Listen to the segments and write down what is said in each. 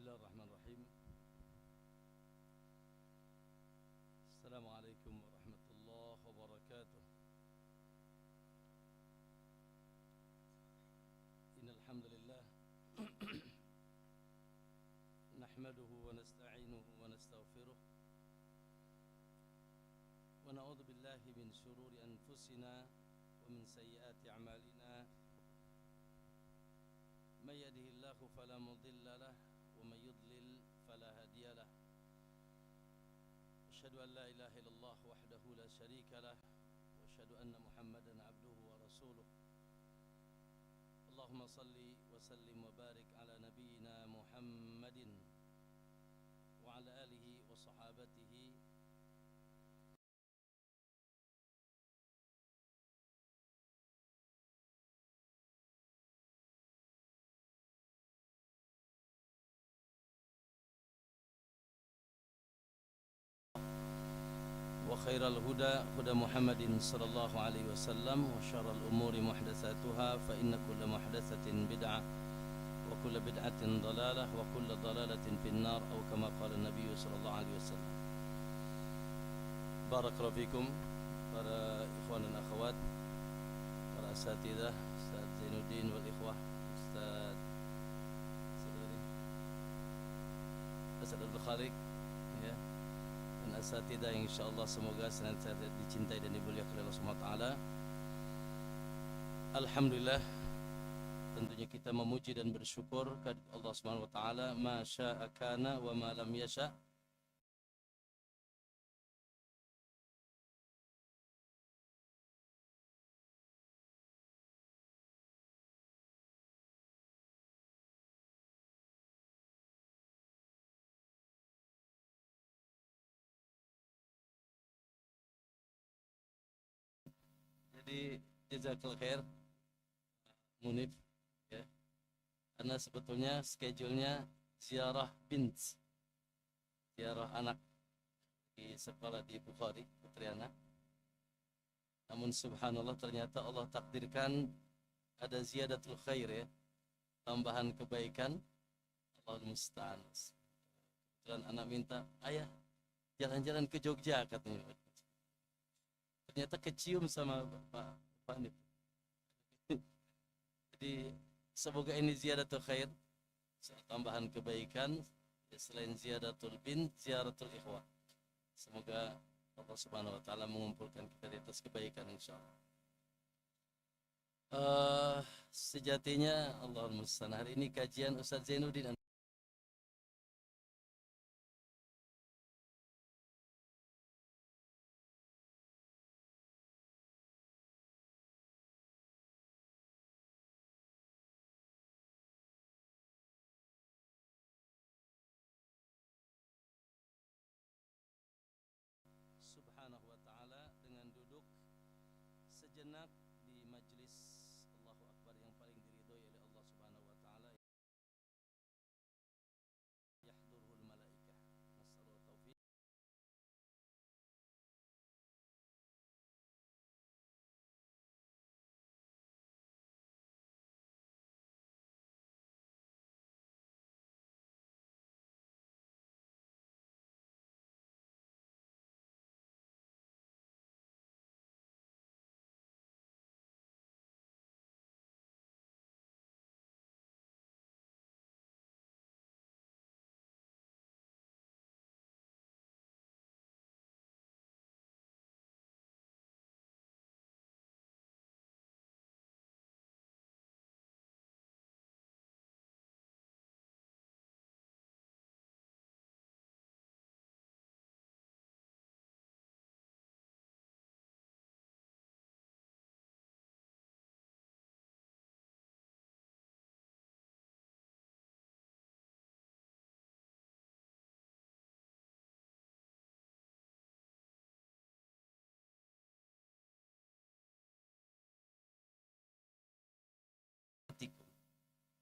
Bismillahirrahmanirrahim. Assalamualaikum warahmatullahi wabarakatuh. Innal hamdalillah nahmaduhu wa nasta'inuhu wa nastaghfiruh wa na'udzu billahi min shururi anfusina wa min sayyiati a'malina. May yahdihillahu fala mudilla lahu wa may yudlil fala hadiya lahu. Asyhadu an la ilaha illallah wahdahu la syarika lah wa asyhadu anna Muhammadan abduhu wa rasuluh. Allahumma salli wa sallim wa barik ala nabiyyina Muhammadin wa ala alihi wa sahabatihi wa khairal huda huda Muhammadin sallallahu alaihi wasallam wa syarral umuri muhdatsatuha fa inna kulla muhdatsatin bid'ah wa kulla bid'atin dhalalah wa kulla dhalalatin finnar atau kama qala Nabi sallallahu alaihi wasallam. Barakallahu fikum para ikhwan dan akhwat, para asatidzah, Ustaz Zainuddin wal ikhwah, Ustaz Abdul Khaliq, ya, dan asatidzah yang insyaallah semoga senantiasa dicintai dan dimuliakan oleh Allah Subhanahu wa taala. Alhamdulillah, tentunya kita memuji dan bersyukur kepada Allah Subhanahu wa taala, ma syaa kana wa ma lam yasha. Jadi jazakallahu khair Munif, ya. Karena sebetulnya schedule-nya ziarah bint, ziarah anak di sekolah di Bukhari, putri anak. Namun subhanallah ternyata Allah takdirkan ada ziyadatul khair, ya, tambahan kebaikan. Allahul musta'an. Kebetulan anak minta, ayah jalan-jalan ke Jogja katanya. Ternyata kecium sama Pak Nip. Jadi semoga ini ziyadatul khair, tambahan kebaikan, selain ziyadatul bin, ziyaratul ikhwah. Semoga Allah Subhanahu wa taala mengumpulkan kita di atas kebaikan insyaallah. Sejatinya Allahul musta'an, hari ini kajian Ustaz Zainuddin. Subhanahu wa ta'ala dengan duduk sejenak di majlis Allahu Akbar yang paling diridhoi oleh Allah Subhanahu wa ta'ala, yahdurul malaikah. Nas'alullah taufiq.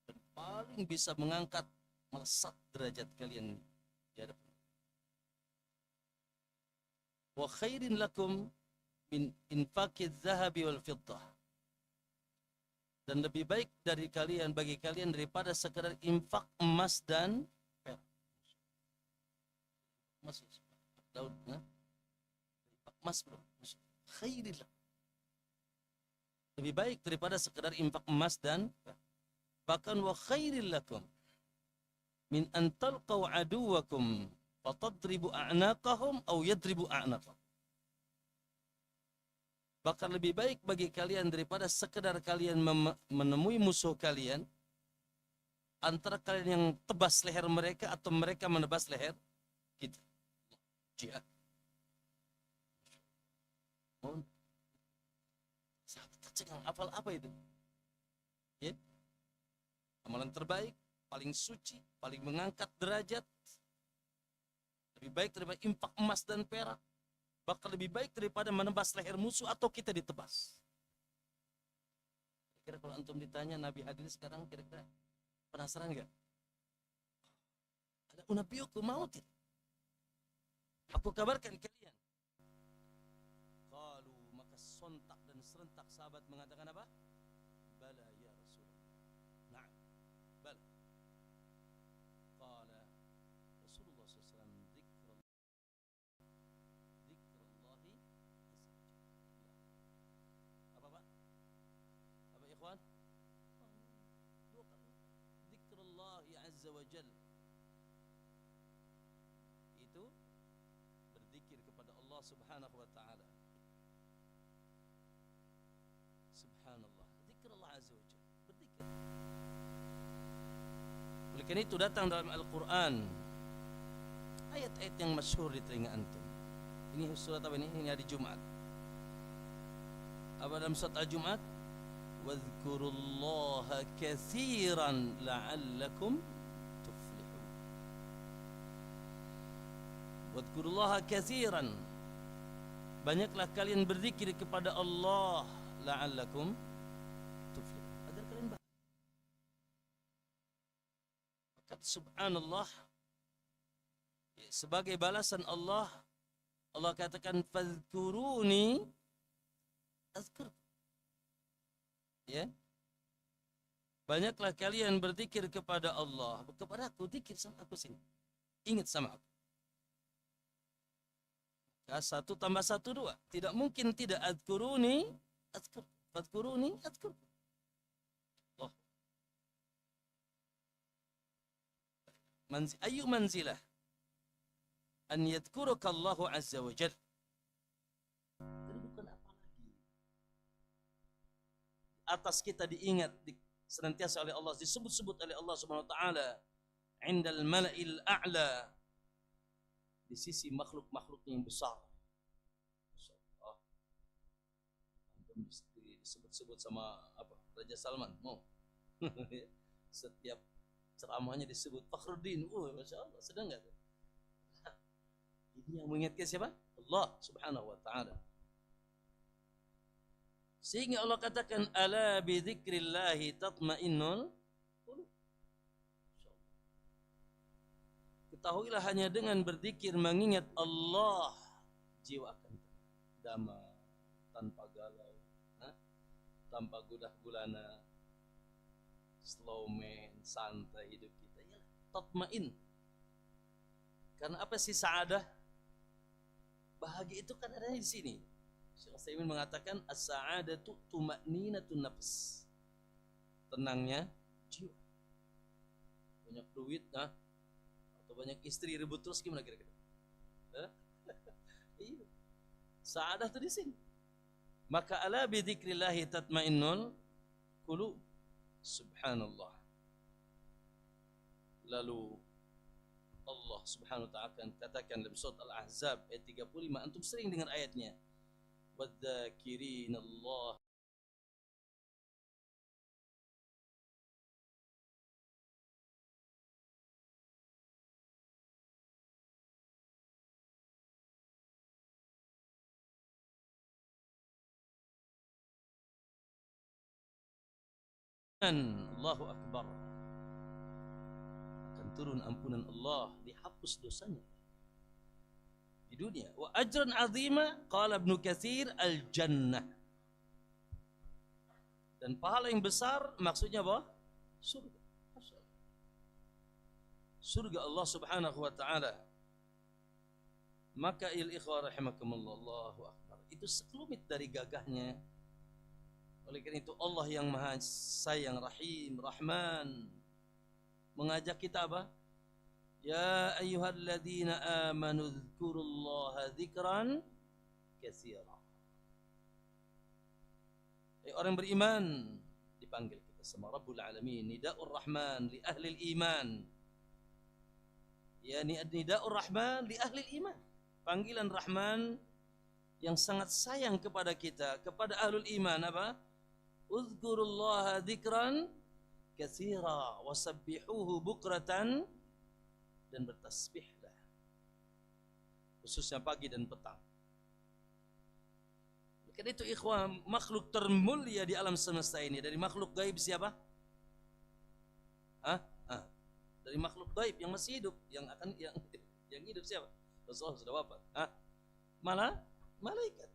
Dan paling bisa mengangkat, melesat derajat kalian di hadapan. Wa khairin lakum min infaqiz zahabi wal fiddah. Dan lebih baik dari kalian, bagi kalian, daripada sekedar infak emas dan perak. emas. Daud, infak emas bro. Khairillah. Lebih baik daripada sekedar infak emas dan bahkan wa khairil lakum min an talqaw aduwakum fatadribu a'naqahum aw yadribu a'naqahum. Bahkan lebih baik bagi kalian daripada sekedar kalian menemui musuh kalian, antara kalian yang tebas leher mereka atau mereka menebas leher kita. Jihad. Sahabat tercengang, hafal apa itu? Ya? Amalan terbaik, paling suci, paling mengangkat derajat, lebih baik daripada infak emas dan perak, bahkan lebih baik daripada menebas leher musuh atau kita ditebas. Kira-kira kalau antum ditanya Nabi hadir sekarang, kira-kira penasaran enggak? Ada unabiyukum mau tidak? Aku kabarkan kalian. Qalu, maka sontak dan serentak sahabat mengatakan apa? Bala ya Rasulullah. Na'am. Bala. Qala Rasulullah SAW Zikrullahi apa Pak? Apa ikhwan? Dua kali. Zikrullahi azza wa jal. Itu berzikir kepada Allah subhanahu wa ta'ala. Subhanallah. Zikr Allah azza wa jal. Berzikir. Oleh karena itu datang dalam Al-Quran ayat-ayat yang masyhur di telinga antum. Ini surat apa ini? Ini hari Jumat. Apa dalam surat Al-Jumat? Wadhkurullaha katsiran la'allakum tuflihun. Wadhkurullaha katsiran. Banyaklah kalian berzikir kepada Allah la'allakum tuflihun. Agar kalian bahagia. Kata subhanallah, sebagai balasan Allah, Allah katakan fadhkuruni azkur. Ya. Banyaklah kalian berzikir kepada Allah. Kepada aku, zikir sama aku sini. Ingat sama aku. 1 tambah 1 2. Tidak mungkin tidak azkuruni azkur. Fadhkuruni azkur. Allah. Ayu manzilah an yadhkuraka Allahu azza wa jalla. Jadi bukan apa lagi. Atas kita diingat senantiasa oleh Allah, disebut-sebut oleh Allah Subhanahu wa taala indal mala'il a'la, di sisi makhluk-makhluknya yang besar. Masyaallah. Antum disebut-sebut sama apa? Raja Salman, mau. Setiap ceramahnya disebut Fakhruddin. Masyaallah, sedang enggak? Ini yang mengingatkan siapa? Allah subhanahu wa ta'ala. Sehingga Allah katakan ala bi dzikrillahi tatma'innul qulub. Ketahuilah hanya dengan berzikir mengingat Allah jiwa akan damai, tanpa galau, tanpa gundah gulana, slow man, santai hidup kita. Ya, tatma'in. Karena apa sih sa'adah? Bahagia itu kan ada di sini. Syekh Utsaimin mengatakan as-sa'adatu tuma'ninatun nafs. Tenangnya jiwa. Banyak duit, atau banyak istri ribut terus gimana kira-kira? Iya. Sa'adah itu di sini. Maka ala bi dzikrillah tatmainnul qulub. Subhanallah. Lalu Allah subhanahu wa ta'ala katakan dalam surat Al-Ahzab ayat 35, antum sering dengar ayatnya, wadzakirin Allah Allahu Akbar, akan turun ampunan Allah, dihapus dosanya di dunia. Wa ajran azima, qala Ibnu Katsir, al jannah, dan pahala yang besar maksudnya apa? Surga. Surga Allah subhanahu wa ta'ala. Maka ikhwah rahimakumullah, Allahu akbar. Itu sekelumit dari gagahnya. Oleh karena itu Allah yang Maha Sayang, Rahim, Rahman mengajak kita apa? Ya ayyuhalladzina amanu dzkurullaha dzikran katsira. Orang beriman dipanggil kita sama Rabbul Alamin, Nidaur Rahman li ahli iman. Ya Nidaur Rahman li ahli iman. Panggilan Rahman yang sangat sayang kepada kita, kepada ahlul iman apa? Uzkurullaha dzikran katsira wasabbihuhu bukratan, dan bertasbihlah khususnya pagi dan petang. Karena itu ikhwah, makhluk termulia di alam semesta ini dari makhluk gaib siapa? Dari makhluk gaib yang masih hidup, yang hidup siapa? Rasulullah sudah wafat. Malah malaikat.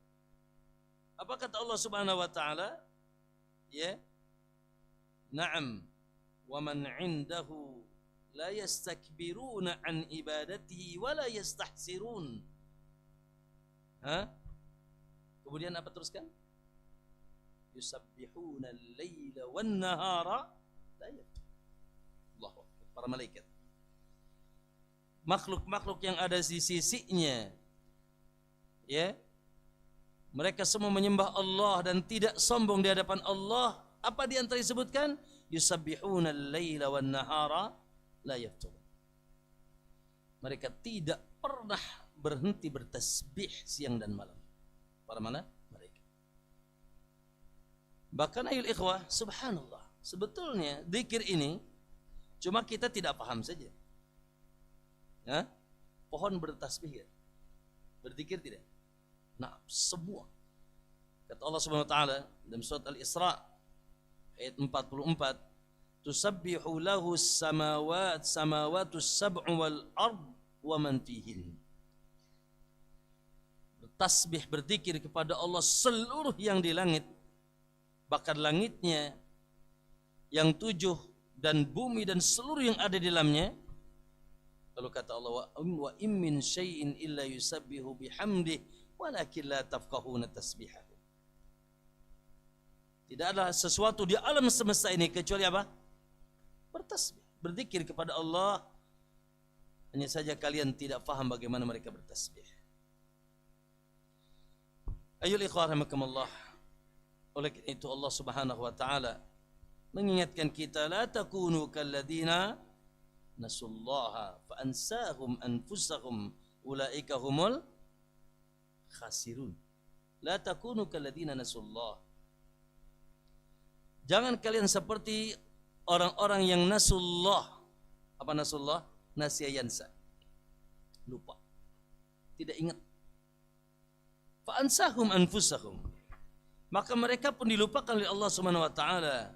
Apa kata Allah Subhanahu wa taala? Ya. Na'am. Wa man 'indahu la yastakbiruna an ibadatihi wa la yastahsirun. Kemudian apa teruskan? Yusabbihuna al-laila wan nahara la yaftur. Allahu akbar. Para malaikat. Makhluk-makhluk yang ada di sisinya, ya, mereka semua menyembah Allah dan tidak sombong di hadapan Allah. Apa di antara disebutkan? Yusabbihuna al-laila wan nahara la yaftur. Mereka tidak pernah berhenti bertasbih siang dan malam. Para mana? Mereka. Bahkan ayul ikhwah, subhanallah, sebetulnya zikir ini cuma kita tidak paham saja. Pohon bertasbih ya? Berzikir tidak? Nah, semua. Kata Allah Subhanahu wa taala dalam surat Al-Isra ayat 44, tusabbihu lahu samawatus sab'u wal ard wa man fihin. Bertasbih, berzikir kepada Allah seluruh yang di langit, bahkan langitnya yang 7 dan bumi dan seluruh yang ada di dalamnya. Lalu kata Allah, wa in min syai'in illa yusabbihu bihamdihi walakin la tafqahuna tasbihahu. Tidak ada sesuatu di alam semesta ini kecuali apa? Bertasbih, berzikir kepada Allah. Hanya saja kalian tidak faham bagaimana mereka bertasbih. Ayul ikhwah rahimakumullah. Oleh itu Allah Subhanahu wa taala mengingatkan kita, la takunu kalladzina nasullaha fa ansahum anfusahum ulaika humul khasirun. La takunu kalladzina nasullah. Jangan kalian seperti orang-orang yang nasullah. Apa nasullah? Nasiya yansa. Lupa. Tidak ingat. Fa ansahum anfusahum. Maka mereka pun dilupakan oleh Allah Subhanahu wa taala.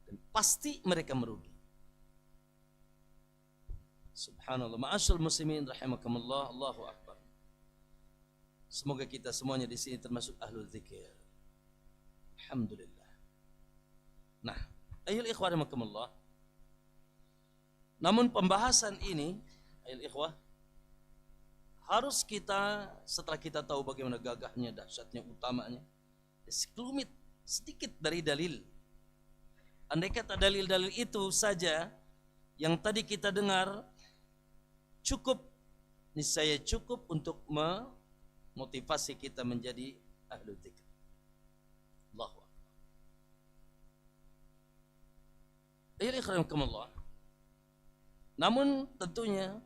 Dan pasti mereka merugi. Subhanallah. Ma'asyal muslimin rahimakumullah. Allahu akbar. Semoga kita semuanya di sini termasuk ahlul zikir. Alhamdulillah. Nah, ayul ikhwah rahimakumullah. Namun pembahasan ini, ayul ikhwah, harus kita, setelah kita tahu bagaimana gagahnya, dahsyatnya, utamanya, sekelumit sedikit dari dalil. Andai kata dalil-dalil itu saja yang tadi kita dengar cukup, niscaya cukup untuk memotivasi kita menjadi ahlul dzikr. Allahu akbar. Ayat ikhramkumullah. Namun tentunya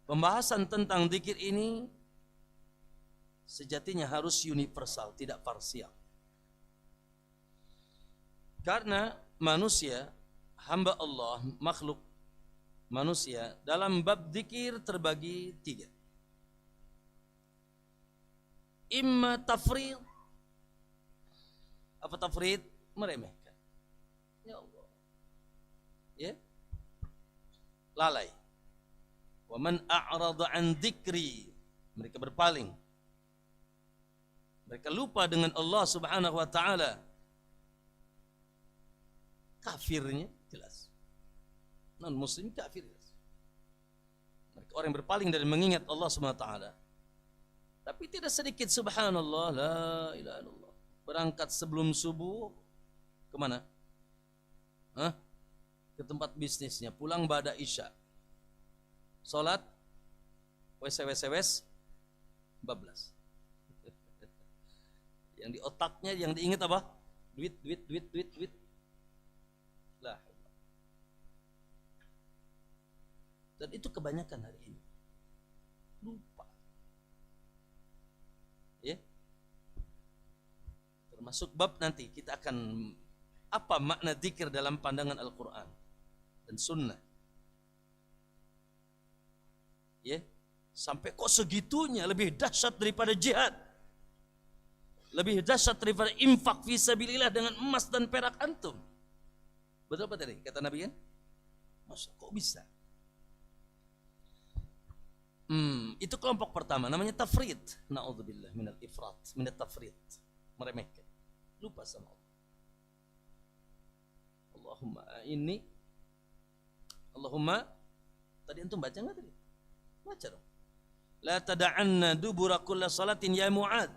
pembahasan tentang dzikir ini sejatinya harus universal, tidak parsial. Karena manusia, hamba Allah, makhluk manusia dalam bab dzikir terbagi 3. Imma tafrid. Apa tafrid? Meremehkan. Ya Allah. Ya. Lalai. Wa man a'rada an dzikri. Mereka berpaling. Mereka lupa dengan Allah Subhanahu wa taala. Kafirnya jelas. Non muslim kafir jelas. Mereka orang yang berpaling dari mengingat Allah Subhanahu wa taala. Tapi tidak sedikit subhanallah, la ilaha illallah. Berangkat sebelum subuh kemana? Hah? Ke tempat bisnisnya, pulang ba'da isya. Salat wes bablas. Yang di otaknya, yang diingat apa? Duit. Lah. Dan itu kebanyakan hari ini. Lupa. Ya. Termasuk bab nanti kita akan apa makna zikir dalam pandangan Al-Qur'an dan sunnah. Ya. Sampai kok segitunya lebih dahsyat daripada jihad. Lebih dahsyat daripada infak fisabilillah dengan emas dan perak antum. Betul apa tadi kata Nabi kan? Masa kok bisa? Itu kelompok pertama, namanya tafrid. Na'udzubillah minal ifrat, minat tafrid. Meremehkan. Lupa sama Allah. Allahumma tadi antum baca enggak tadi? Baca dong. La tada'anna dubura kulla salatin ya Mu'ad.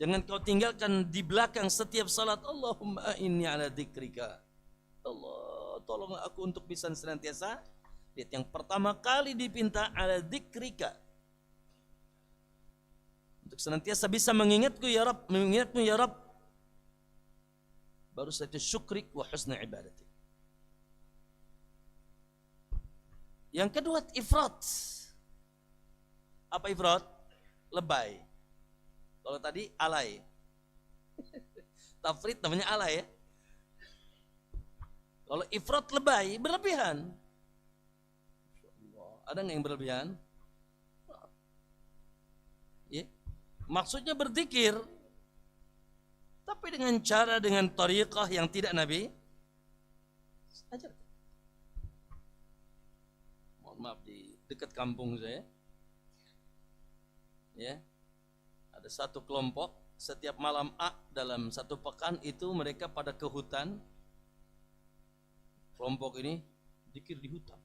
Jangan kau tinggalkan di belakang setiap salat. Allahumma inni ala dzikrika. Allah, tolong aku untuk bisa senantiasa. Lihat, yang pertama kali dipinta ala dzikrika. Untuk senantiasa bisa mengingatku ya Rabb, mengingatmu ya Rabb. Baru saja syukrik wa husna ibadati. Yang kedua ifrat. Apa ifrat? Lebay. Kalau tadi alay. Tafrid namanya alay ya. Kalau ifrat lebay, berlebihan. Ada nggak yang berlebihan? Ya. Maksudnya berzikir, tapi dengan cara, dengan tariqah yang tidak Nabi ajar. Mohon maaf, di dekat kampung saya, ya, ada satu kelompok setiap malam dalam satu pekan itu mereka pada ke hutan. Kelompok ini zikir di hutan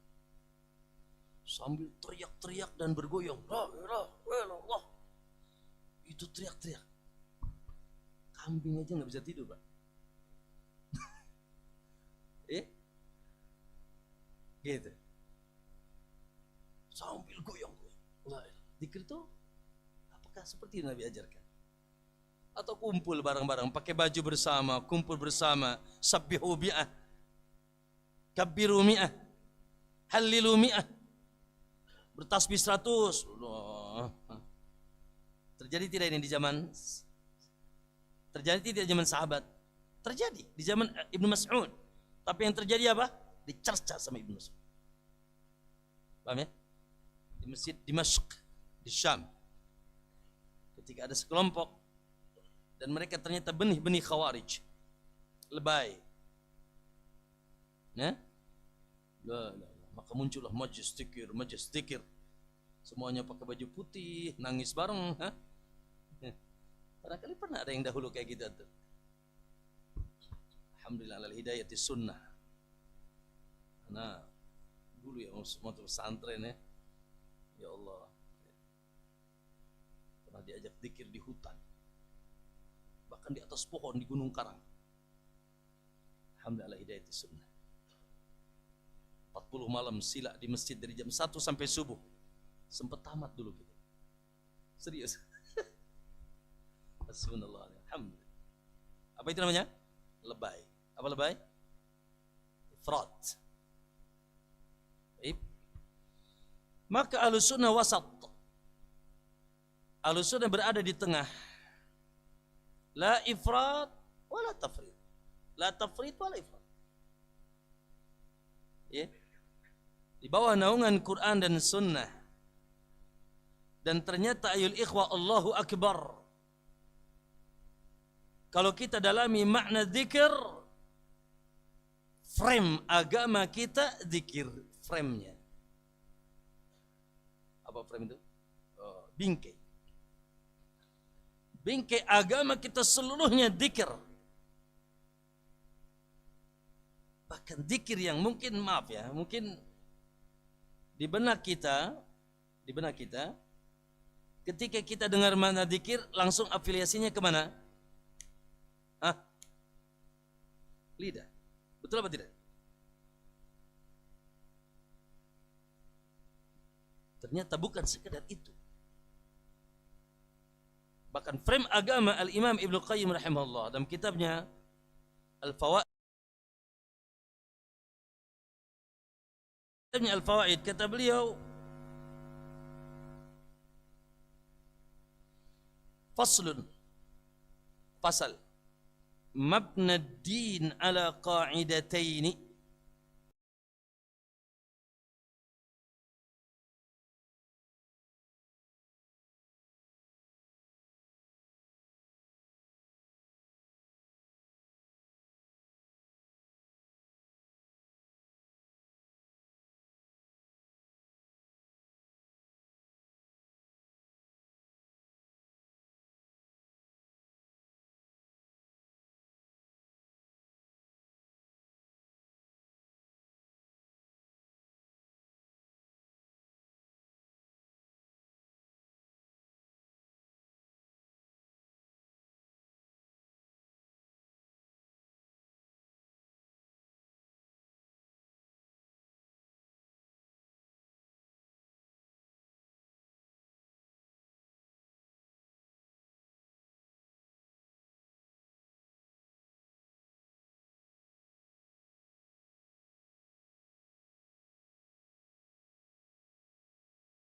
sambil teriak-teriak dan bergoyang. La ilaha illallah. Itu teriak-teriak. Kambing aja nggak bisa tidur, Pak. Gitu. Sambil goyang. Zikir itu apakah seperti Nabi ajarkan? Atau kumpul bareng-bareng, pakai baju bersama, kumpul bersama, sabbihu mi'ah, kabbiru mi'ah, hallilu mi'ah, bertasbih 100. Terjadi tidak ini di zaman? Terjadi tidak di zaman sahabat? Terjadi di zaman Ibnu Mas'ud. Tapi yang terjadi apa? Dicerca sama Ibnu Mas'ud. Paham ya? Di masjid Dimashq di Syam. Ketika ada sekelompok dan mereka ternyata benih-benih khawarij, lebay. Ya? Maka muncullah majlis zikir. Semuanya pakai baju putih, nangis bareng. Barangkali pernah ada yang dahulu kayak gitu tuh. Alhamdulillah alal hidayati sunnah. Nah, dulu ya semua pesantren ya. Ya Allah. Pernah diajak zikir di hutan. Bahkan di atas pohon di Gunung Karang. Alhamdulillah hidayati sunnah. 40 malam sila di masjid dari jam 1 sampai subuh. Sempat tamat dulu gitu. Serius. Subhanallah. Alhamdulillah. Apa itu namanya? Lebay. Apa lebay? Ifrat. Baik. Maka Ahlussunnah wasat. Ahlussunnah berada di tengah. La ifrat wala tafrid. La tafrid wala ifrat. Ya. Di bawah naungan Quran dan Sunnah. Dan ternyata ayul ikhwah Allahu Akbar. Kalau kita dalami makna zikir, frame agama kita zikir, frame-nya. Apa frame itu? Bingkai. Bingkai agama kita seluruhnya zikir. Bahkan zikir yang mungkin, maaf ya, mungkin di benak kita, ketika kita dengar makna zikir, langsung afiliasinya kemana? Hah? Lidah. Betul apa tidak? Ternyata bukan sekedar itu. Bahkan frame agama Al-Imam Ibnu Qayyim rahimahullah dalam kitabnya Al-Fawaid, kata beliau, faslun, fasal, mabna ad-din ala qa'idataini.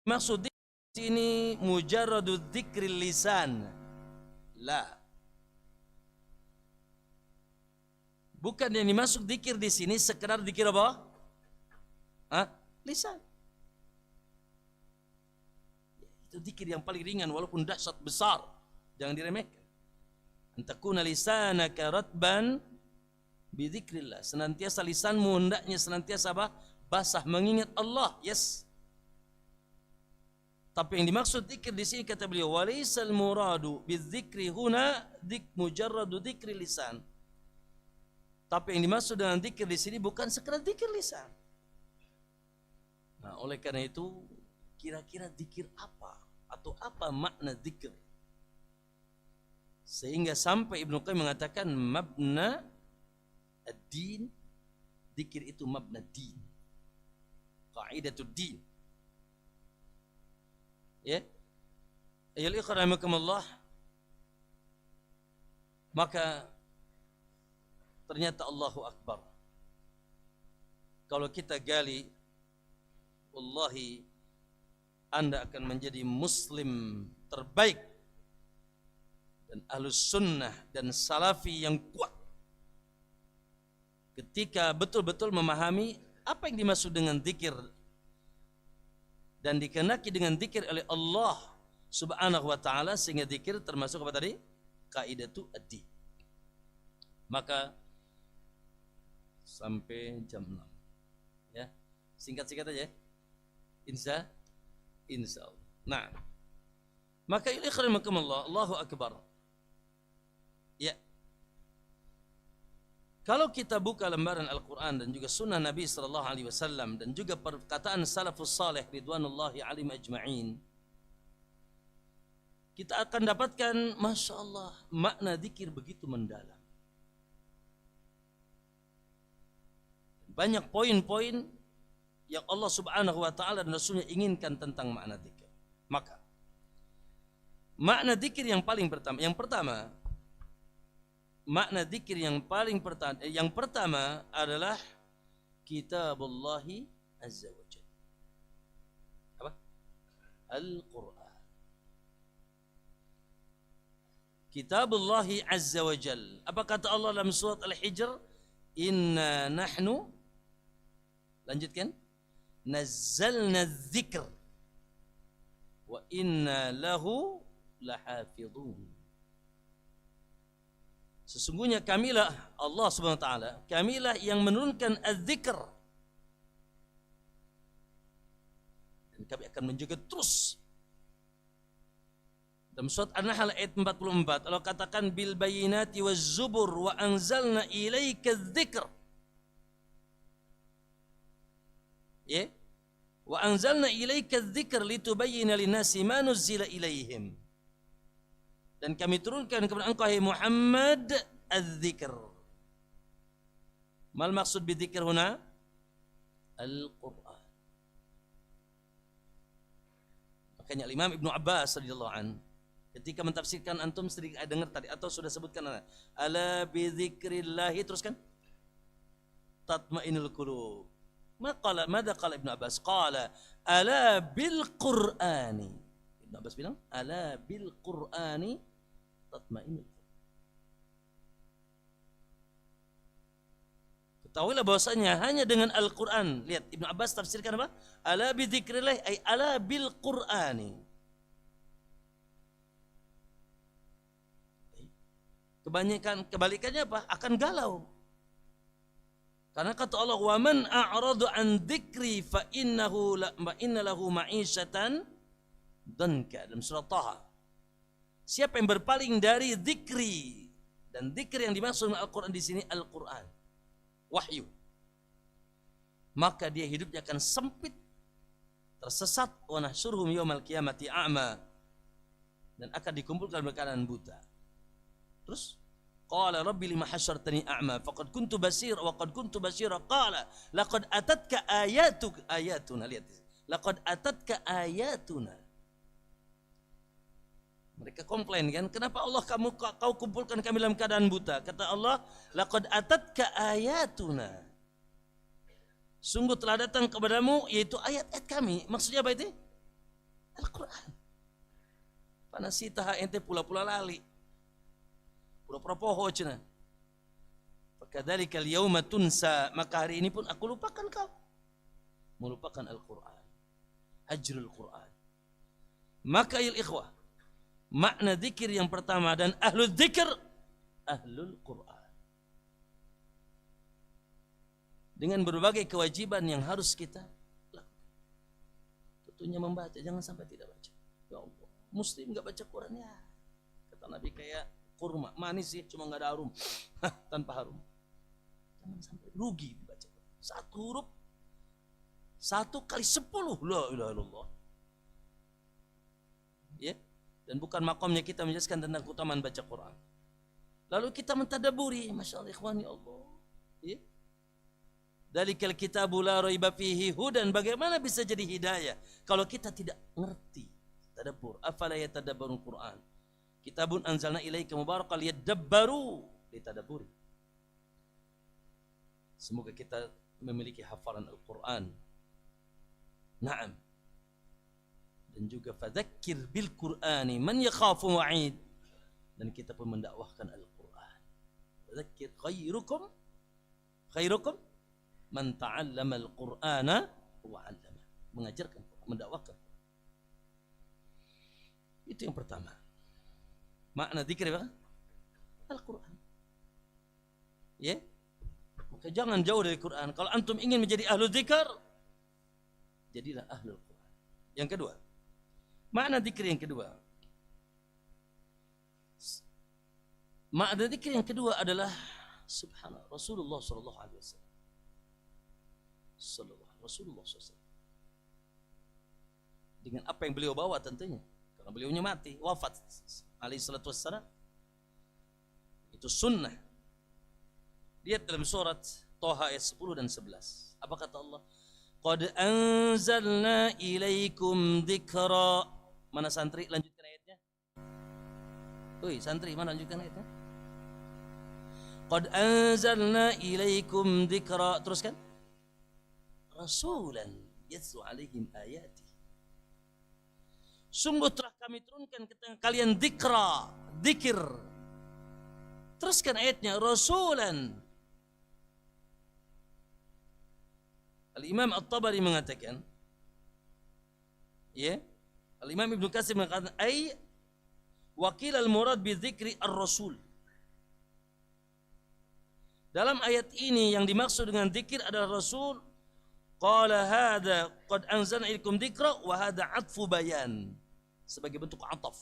Maksud di sini mujarradu dzikril lisan. La. Bukan yang dimaksud zikir di sini sekedar zikir apa? Hah? Lisan. Itu zikir yang paling ringan walaupun dahsyat besar. Jangan diremehkan. Antakuna lisanaka ratban bi dzikrillah. Senantiasa lisanmu hendaknya senantiasa apa? Basah mengingat Allah. Yes. Tapi yang dimaksud zikir di sini kata beliau, walaisal muradu bidzikri huna mujarradu dzikri lisan. Tapi yang dimaksud dengan zikir di sini bukan sekedar zikir lisan. Nah, oleh karena itu kira-kira zikir apa atau apa makna zikir? Sehingga sampai Ibnu Qayyim mengatakan mabna ad-din, zikir itu mabna din. Qaidatud din. Ya, ayol ikhwan rahimakumullah. Maka ternyata Allahu Akbar. Kalau kita gali, wallahi Anda akan menjadi muslim terbaik dan ahlus sunnah dan salafi yang kuat ketika betul-betul memahami apa yang dimaksud dengan zikir dan dikenaki dengan zikir oleh Allah Subhanahu wa taala, sehingga zikir termasuk apa tadi? Qaidatu ad-din. Maka sampai jam 6. Ya. Singkat-singkat aja. Insyaallah. Nah. Maka ikhwanakumullah, Allahu akbar. Ya. Kalau kita buka lembaran Al-Quran dan juga sunnah Nabi SAW dan juga perkataan salafus salih ridwanullahi alaihim ajma'in, kita akan dapatkan, Masya Allah, makna zikir begitu mendalam. Banyak poin-poin yang Allah Subhanahu wa ta'ala dan Rasulnya inginkan tentang makna zikir. Maka makna zikir yang paling pertama, makna zikir yang pertama adalah kitabullahi azza wa jalla. Apa? Al-Quran. Kitabullahi azza wa jalla. Apa kata Allah dalam surat Al-Hijr? Inna nahnu, lanjutkan, nazzalna dzikr wa inna lahu lahafidhun. Sesungguhnya kamilah Allah Subhanahu wa taala, kamilah yang menurunkan az-zikr. Dan kami akan menjaga terus. Dalam surat An-Nahl ayat 44, Allah katakan bil bayyinati waz zubur wa anzalna ilaika adz-dzikr. Ya. Wa anzalna ilaika dzikra litubayyana lin-nasi ma nuzzila ilaihim. Dan kami turunkan kepada engkau hai Muhammad az-dzikr. Mal maksud bidzikr huna? Al-Qur'an. Makanya Imam Ibnu Abbas radhiyallahu an ketika mentafsirkan, antum sering dengar tadi atau sudah sebutkan, ala bidzikrillah, teruskan tatmainul qulub. Mada qala Ibnu Abbas? Qala ala bil Qur'ani. Ibnu Abbas bilang ala bil Qur'ani tatmainul qulub. Ketahuilah bahwasanya hanya dengan Al-Qur'an. Lihat Ibnu Abbas tafsirkan apa? Ala bi dzikrillah ay ala bil Qur'ani. Kebalikannya apa? Akan galau. Karena kata Allah, "Wa man a'rada an dzikri fa inna lahu ma'isyatan danka." Dalam surah Taha. Siapa yang berpaling dari dzikri, dan dzikir yang dimaksud dengan Al-Qur'an di sini Al-Qur'an, wahyu, maka dia hidupnya akan sempit, tersesat, wa nahsyuruhum yaumal qiyamati a'ma, dan akan dikumpulkan dalam keadaan buta. Terus qala rabbi lima hasyartani a'ma faqad kuntu basira wa qad kuntu basira qala laqad atatka ayatuna. Lihat, laqad atatka ayatuna. Mereka komplain kan, kenapa Allah kau kumpulkan kami dalam keadaan buta? Kata Allah, laqad atatka ayatuna. Sungguh telah datang kepadamu yaitu ayat-ayat kami. Maksudnya apa itu? Al-Qur'an. Panasitaha ente pula-pula lali. Pura-pura poho cina. Fakadzalika al-yauma tunsa, maka hari ini pun aku lupakan kau. Melupakan Al-Qur'an. Hajrul Qur'an. Maka il ikhwah, makna zikir yang pertama dan ahlul zikir, ahlul Qur'an. Dengan berbagai kewajiban yang harus kita lakukan. Tentunya membaca, jangan sampai tidak baca. Ya Allah, muslim enggak baca Quran ya. Kata Nabi kayak kurma, manis sih, cuma nggak ada harum, tanpa harum. Jangan sampai rugi dibaca. Satu huruf, 1x10, la ilaha illallah. Ya, dan bukan makamnya kita menjelaskan tentang keutamaan baca Quran. Lalu kita mentadaburi, masya Allah, ikhwani Allah. Ya, dalikal kitabu la raiba fihi hudan. Bagaimana bisa jadi hidayah kalau kita tidak ngerti tadabbur? Afala yatadabbarul Quran? Kitabun anzalna ilaika mubarakal liyadabbaru litadabburi. Semoga kita memiliki hafalan Al-Quran. Naam. Dan juga fadzakir bil Qur'ani man yakhafu wa'id. Dan kita pun mendakwahkan Al-Quran. Fadzakir khairukum man ta'allama Al-Qur'ana wa 'allama. Mengajarkan, mendakwahkan. Itu yang pertama. Makna zikir apa? Al-Quran. Ya, maka jangan jauh dari Quran. Kalau antum ingin menjadi ahlu zikir, jadilah ahlul Quran. Yang kedua, makna zikir yang kedua. Makna zikir yang kedua adalah subhanallah, Rasulullah sallallahu alaihi wasallam. Rasulullah SAW. Dengan apa yang beliau bawa tentunya. Karena beliaunya mati, wafat alaihi salatu wassalam. Itu sunnah. Lihat dalam surat Thaha ayat 10 dan 11. Apa kata Allah? Qad anzalna ilaikum dzikra. Mana santri? Lanjutkan ayatnya. Woi, santri, mana lanjutkan ayatnya? Qad anzalna ilaikum dzikra. Teruskan. Rasulan yatlu alaihim ayati. Sungguh telah kami turunkan ke tengah kalian dzikra, dzikir. Teruskan ayatnya, rasulan. Al-Imam At-Tabari mengatakan, ya, Al-Imam Ibnu Katsir mengatakan, ay wakil al-murad bi dzikri ar-rasul. Dalam ayat ini yang dimaksud dengan dzikir adalah rasul. Qala hadza qad anzalna ilaikum dzikra wa hadza atfu bayan. Sebagai bentuk ataf.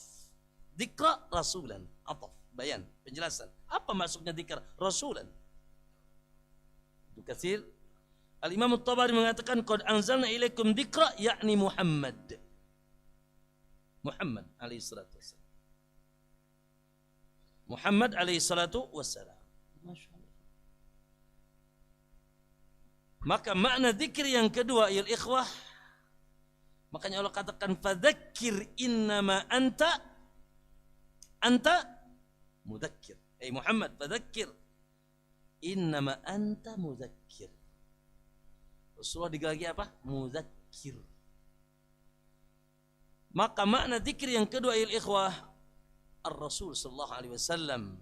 Dzikra rasulan, ataf, bayan, penjelasan. Apa maksudnya dzikr rasulan? Ibnu Katsir Al-Imam At-Tabari mengatakan qad anzalna ilaikum dzikra yakni Muhammad. Muhammad alaihi salatu wassalam. Muhammad alaihi salatu wassalam. Masyaallah. Maka makna zikir yang kedua ya ikhwah, makanya Allah katakan fadzakir innama anta mudzakir. Muhammad fadzakir innama anta mudzakir. Rasulullah digelagi apa? Mudzakir. Maka makna zikir yang kedua ya ikhwah, Ar-Rasul sallallahu alaihi wasallam.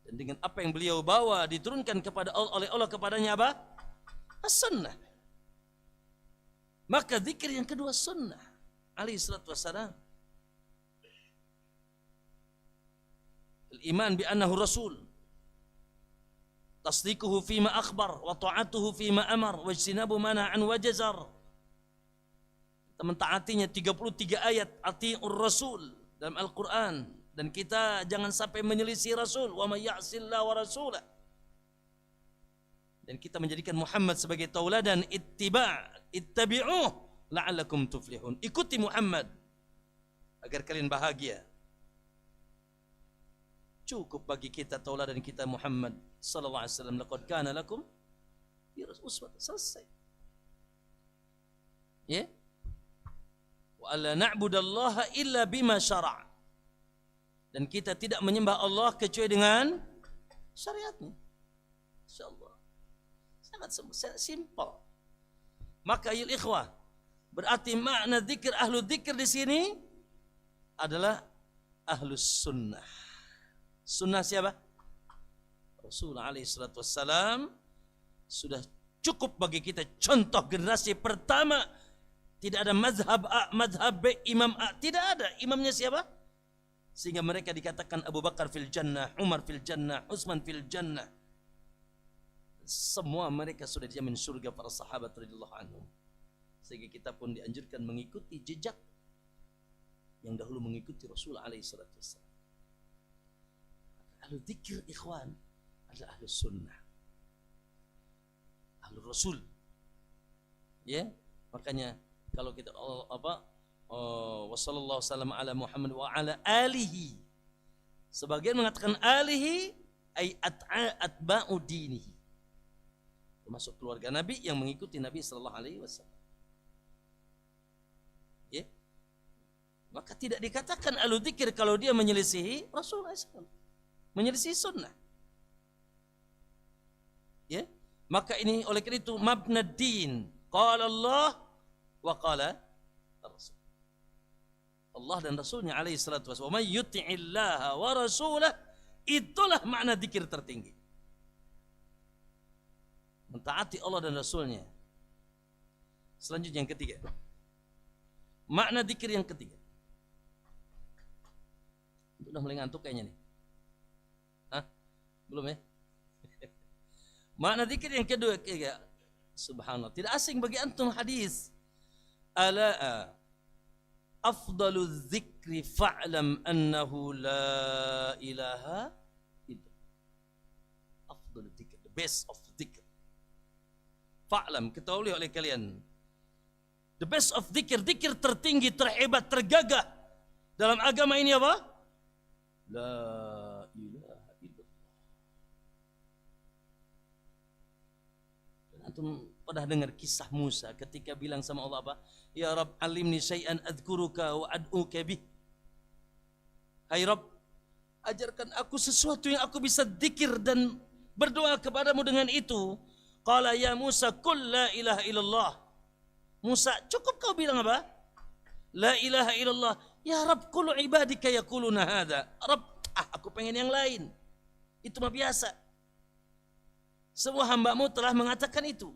Dan dengan apa yang beliau bawa diturunkan kepada oleh Allah kepadanya apa? As-sunnah. Maka zikir yang kedua sunnah alaihi salatu wassalam. Al-iman bi annahu rasul. Tasdiquhu fima akhbar wa ta'atuhu fima amar wa ijtinabu mana'an wa jazar. Kita mentaatinya 33 ayat ati'ur rasul dalam Al-Quran. Dan kita jangan sampai menyelisih Rasul. Wa may ya'sillah wa rasulah. Dan kita menjadikan Muhammad sebagai tauladan. Ittabi'uh la'allakum tuflihun. Ikuti Muhammad agar kalian bahagia. Cukup bagi kita tauladan kita Muhammad sallallahu alaihi wasallam. Laqad kana lakum fi uswatun. Selesai. Ya. Wa alla na'budallaha illa bima syara'. Dan kita tidak menyembah Allah kecuali dengan syariatnya. Insyaallah. Sangat simpel. Maka ya ikhwah, berarti makna zikir ahlu zikir di sini adalah ahlus sunnah. Sunnah siapa? Rasulullah alaihi salatu wassalam. Sudah cukup bagi kita contoh generasi pertama. Tidak ada mazhab A, mazhab B, imam A. Tidak ada. Imamnya siapa? Sehingga mereka dikatakan Abu Bakar fil jannah, Umar fil jannah, Utsman fil jannah. Semua mereka sudah dijamin surga para sahabat radhiyallahu anhum. Sehingga kita pun dianjurkan mengikuti jejak yang dahulu mengikuti Rasul alaihi salatu wassalam. Ahlu dzikir ikhwan adalah ahlu sunnah, ahlu Rasul. Ya, makanya kalau kita wa sallallahu wasallam ala Muhammad wa ala alihi. Sebagian mengatakan alihi ay atba'u dinihi. Termasuk keluarga Nabi yang mengikuti Nabi sallallahu alaihi wasallam. Ya. Maka tidak dikatakan ahlu dzikir kalau dia menyelisihi Rasulullah SAW. Menyelisihi sunnah. Ya. Maka ini oleh karena itu mabna din. Qala Allah wa qala Rasul. Allah dan Rasulnya alaihi salatu wassalam. Wa may yuti'illaha wa rasulah, itulah makna zikir tertinggi. Mentaati Allah dan Rasulnya. Selanjutnya yang ketiga. Makna zikir yang ketiga. Udah mulai ngantuk kayaknya nih. Hah? Belum ya? Makna zikir yang kedua. Subhanallah. Tidak asing bagi antum hadis. Ala afdalu dzikri fa'lam annahu la ilaha illallah. Afdalu dzikr, the best of dzikr. Fa'lam, ketahui oleh kalian. The best of dzikr, dzikir tertinggi, terhebat, tergagah dalam agama ini apa? La ilaha illallah. Dan antum pernah dengar kisah Musa ketika bilang sama Allah apa? Ya Rabb, alimni syai'an adzkuruka wa ad'uka bih. Hai Rabb, ajarkan aku sesuatu yang aku bisa zikir dan berdoa kepadamu dengan itu. Qala ya Musa, qul la ilaha illallah. Musa, cukup kau bilang apa? La ilaha illallah. Ya Rabb, kullu ibadika yaquluna hadza. Rabb, aku pengen yang lain. Itu mah biasa. Semua hambamu telah mengatakan itu.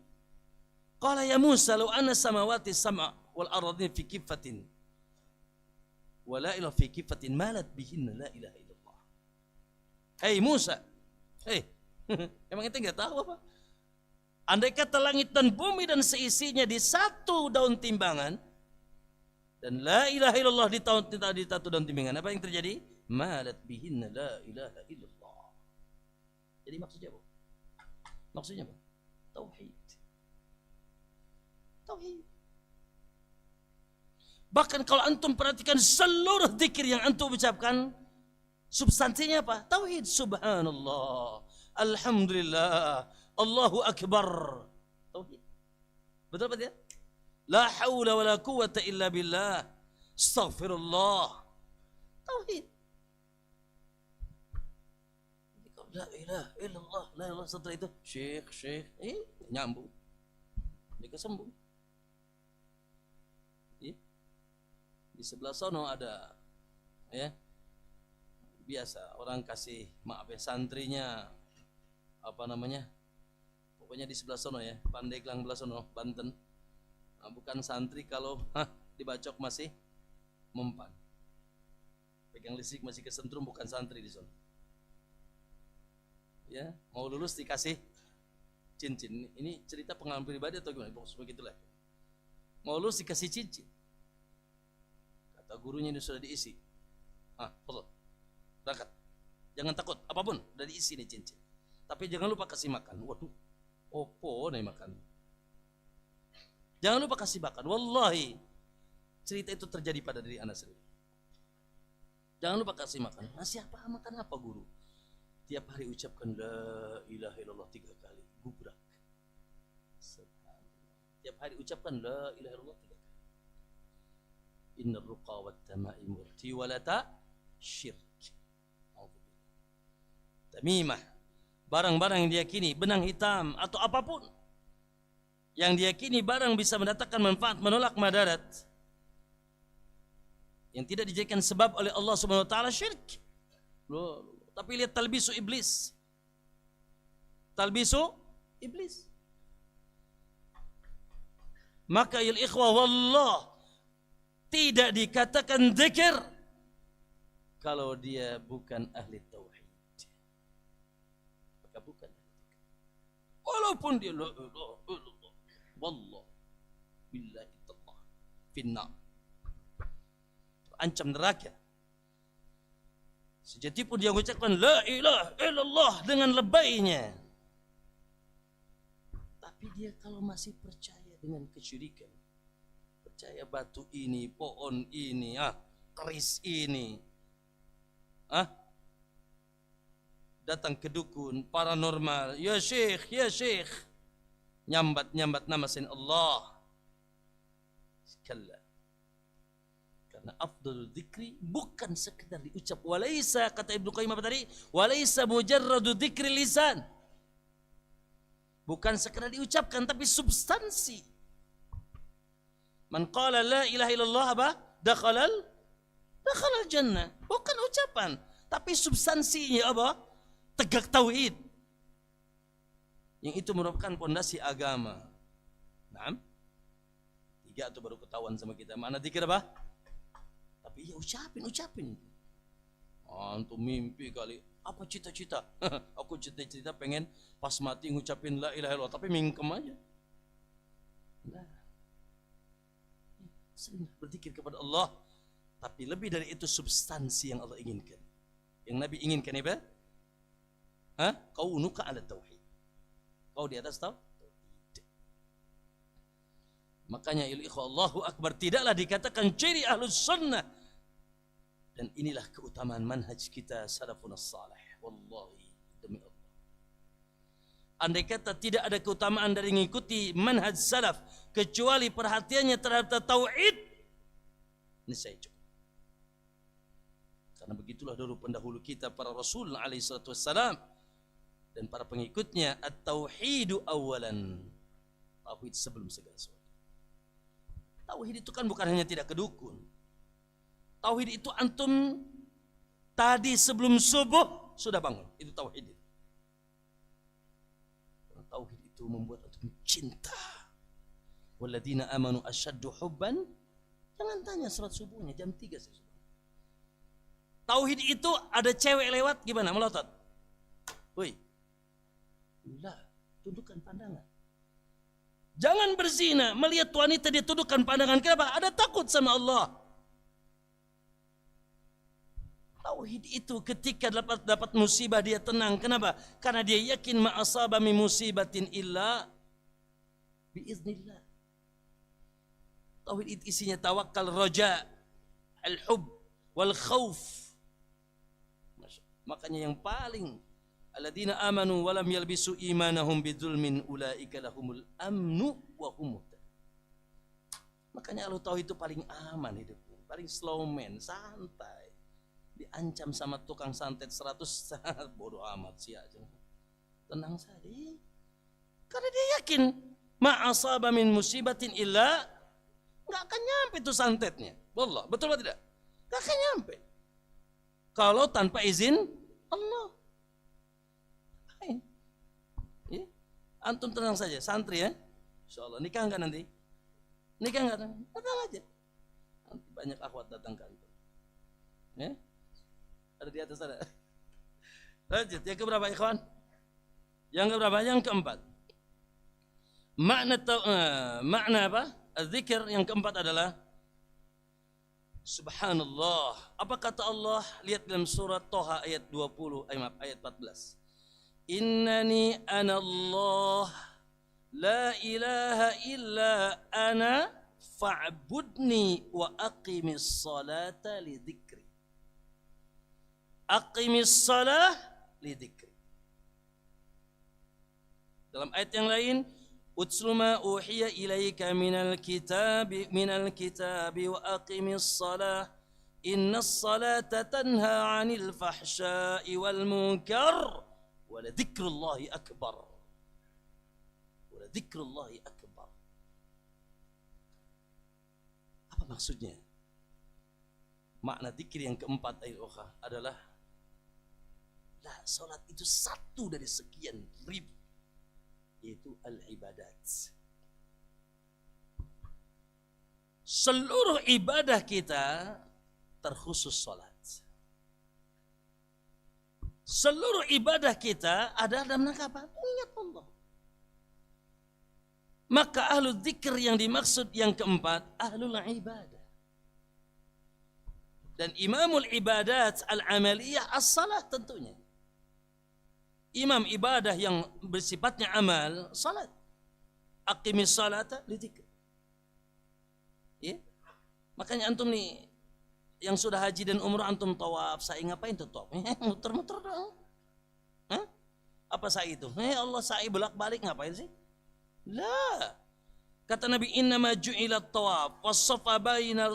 Qala ya Musa, law anna samawati sama' wal ardhina fi kifatin wa la ilaha fi kifatin malat bihinna la ilaha illallah. Hei Musa, emang ente enggak tahu apa? Andai kata langit dan bumi dan seisinya di satu daun timbangan dan la ilaha illallah di satu daun timbangan, apa yang terjadi? Malat bihinna la ilaha illallah. Jadi maksudnya apa? Maksudnya apa? Tauhid. Tauhid. Bahkan kalau antum perhatikan seluruh zikir yang antum ucapkan, substansinya apa? Tauhid. Subhanallah, alhamdulillah, Allahu akbar. Tauhid. Betul apa tidak? La haula wala quwwata illa billah. Astaghfirullah. Tauhid. La ilaha illallah, la ilaha setelah itu syekh, nyambung. Dia kesembung. Di sebelah sono ada, ya, biasa orang kasih maaf ya, santrinya apa namanya, pokoknya di sebelah sono ya, Pandeglang belah sono, Banten. Nah, bukan santri kalau dibacok masih mempan, pegang listrik masih kesentrum, bukan santri di sono. Ya, mau lulus dikasih cincin. Ini cerita pengalaman pribadi atau gimana? Pokoknya begitulah. Mau lulus dikasih cincin. Kata gurunya ini sudah diisi. Betul. Berangkat. Jangan takut, apapun sudah diisi nih cincin. Tapi jangan lupa kasih makan. Waduh, opo nih makan. Jangan lupa kasih makan. Wallahi, cerita itu terjadi pada diri anak sendiri. Jangan lupa kasih makan. Nasi apa? Makan apa guru? Tiap hari ucapkan la ilaha illallah 3 kali, gubrak. Tiap hari ucapkan la ilaha illallah 3 kali. Innar ruqa wat tamaim tiwalata syirk. Tamimah, barang-barang yang diyakini, benang hitam atau apapun yang diyakini barang bisa mendatangkan manfaat, menolak madarat, yang tidak dijadikan sebab oleh Allah Subhanahu wa taala, syirik. Loh. Tapi lihat talbisu iblis. Talbisu iblis. Maka ya ikhwah, wallah, tidak dikatakan zikir kalau dia bukan ahli tauhid. Maka bukan ahli zikir. Walaupun dia la ilaha illallah, wallah billahi tallah finnar, ancam neraka. Sejati pun dia mengucapkan la ilaha illallah dengan lebaynya, tapi dia kalau masih percaya dengan kesyirikan, percaya batu ini, pohon ini, keris ini, datang ke dukun, paranormal, ya syekh, nyambat nama selain Allah. Kalla. Karena afdalul dzikri bukan sekedar diucap. Walaisa, kata Ibnu Qayyim apa tadi? Walaisa mujarradu dzikri lisan. Bukan sekedar diucapkan, tapi substansi. Man qala la ilaha illallah apa? Dakhalal jannah. Bukan ucapan, tapi substansinya apa? Tegak tauhid. Yang itu merupakan pondasi agama. Naam. 3 itu baru ketahuan sama kita. Mana dzikir apa? Tapi ya ucapin. Antum mimpi kali. Apa cita-cita? Aku cita-cita pengen pas mati ngucapin la ilaha illallah, tapi mingkem aja. Nah, sering berzikir kepada Allah, tapi lebih dari itu substansi yang Allah inginkan. Yang Nabi inginkan apa? Kau nuka ala tauhid. Kau di atas tauhid. Makanya ikhwah, Allahu akbar, tidaklah dikatakan ciri ahlus sunnah. Dan inilah keutamaan manhaj kita salafun salih. Wallahi, demi Allah. Andai kata tidak ada keutamaan dari mengikuti manhaj salaf kecuali perhatiannya terhadap tauhid, ini saya cukup. Karena begitulah dulu pendahulu kita, para Rasul alaihi salatu wassalam dan para pengikutnya, at-tauhidu awalan. Tauhid sebelum segala sesuatu. Tauhid itu kan bukan hanya tidak ke dukun. Tauhid itu antum tadi sebelum subuh sudah bangun. Itu tauhid. Tauhid itu membuat antum cinta. Walladzina amanu asyaddu hubban. Jangan tanya salat subuhnya jam 3 subuh. Tauhid itu ada cewek lewat gimana? Melotot. Woi. Lah, tundukkan pandangan. Jangan berzina, melihat wanita dia tundukkan pandangan. Kenapa? Ada takut sama Allah. Tauhid itu ketika dapat musibah dia tenang. Kenapa? Karena dia yakin ma asaba min musibatin illa biiznillah. Tauhid itu isinya tawakal, roja, al-hub, wal khauf. Makanya yang paling alladzina amanu wa lam yalbisu imanahum bidzulmin ulaika lahumul amnu wa hum muhtadun. Makanya ahlu tauhid itu paling aman hidupnya, paling slow man, santai. Diancam sama tukang santet 100, bodoh amat sih aja. Tenang saja. Karena dia yakin ma asaba min musibatin illa, enggak akan nyampe tuh santetnya. Wallah, betul atau tidak? Enggak akan nyampe. Kalau tanpa izin Allah. Ya. Antum tenang saja, santri ya. Insyaallah nikah enggak nanti? Nikah enggak? Datang aja. Nanti banyak akhwat datang ke antum. Ya? Ada di atas ada. Lanjut, yang keberapa ikhwan? Yang keberapa? Yang keempat. Makna apa? Az-zikr yang keempat adalah Subhanallah. Apa kata Allah? Lihat dalam surat Toha ayat 20, ayat 14. Innani anallah la ilaha illa ana fa'budni wa aqimis salata li dzikri. Aqimis salah li dzikri. Dalam ayat yang lain, Utslu ma uhiya ilaika minal kitabi wa aqimis salah innas salata tanha 'anil fahsya'i wal munkar wa la dzikrullahi akbar. Wa la dzikrullahi akbar. Apa maksudnya? Makna zikir yang keempat adalah salat itu satu dari sekian ribu, yaitu al-ibadat. Seluruh ibadah kita terkhusus salat. Seluruh ibadah kita adalah dalam rangka apa? Ingat Allah. Maka ahlu dzikir yang dimaksud yang keempat, ahlul ibadah. Dan imamul ibadat al-amaliyah as-salat tentunya. Imam ibadah yang bersifatnya amal, salat. Aqimis salata li dzikr. Ya? Makanya antum nih yang sudah haji dan umrah, antum tawaf, sa'i ngapain tuh tawaf? Muter-muter doang. Hah? Apa sa'i itu? Allah sa'i bolak-balik ngapain sih? La. Kata Nabi, innama ju'ilat tawaf was-safa baina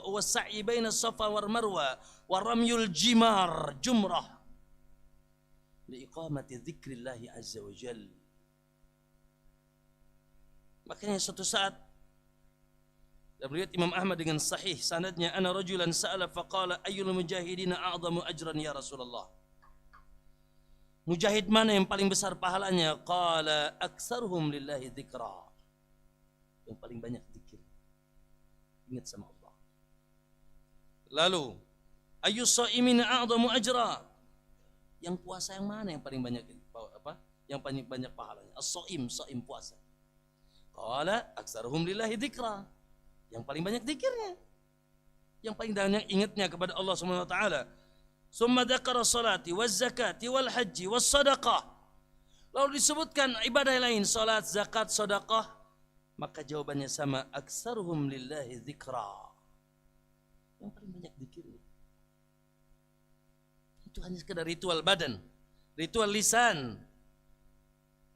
was-sa'i baina as-safa wal marwa wa ramyul jimar jumrah liiqamati dzikrillahi azza wa jal. Makanya suatu saat dalam riwayat Imam Ahmad dengan sahih sanadnya, ana rajulan sa'ala faqala ayyul mujahidina a'zamu ajran ya Rasulullah. Mujahid mana yang paling besar pahalanya? Qala aktsaruhum lillahi dzikra. Yang paling banyak zikir, ingat sama Allah. Lalu ayyus shaimina a'zamu ajra. Yang puasa yang mana yang paling banyak apa? Yang paling banyak pahalanya? As-shaim, shaim puasa. Qala aktsaruhum lillahi dzikra. Yang paling banyak zikirnya. Yang paling banyak ingatnya kepada Allah Subhanahu wa taala. Summa dzakara salati waz zakati wal haji was sadaqah. Lalu disebutkan ibadah lain, salat, zakat, sedekah. Maka jawabannya sama, aktsaruhum lillahi dzikra. Yang paling banyak zikirnya. Itu hanya sekedar ritual badan, ritual lisan.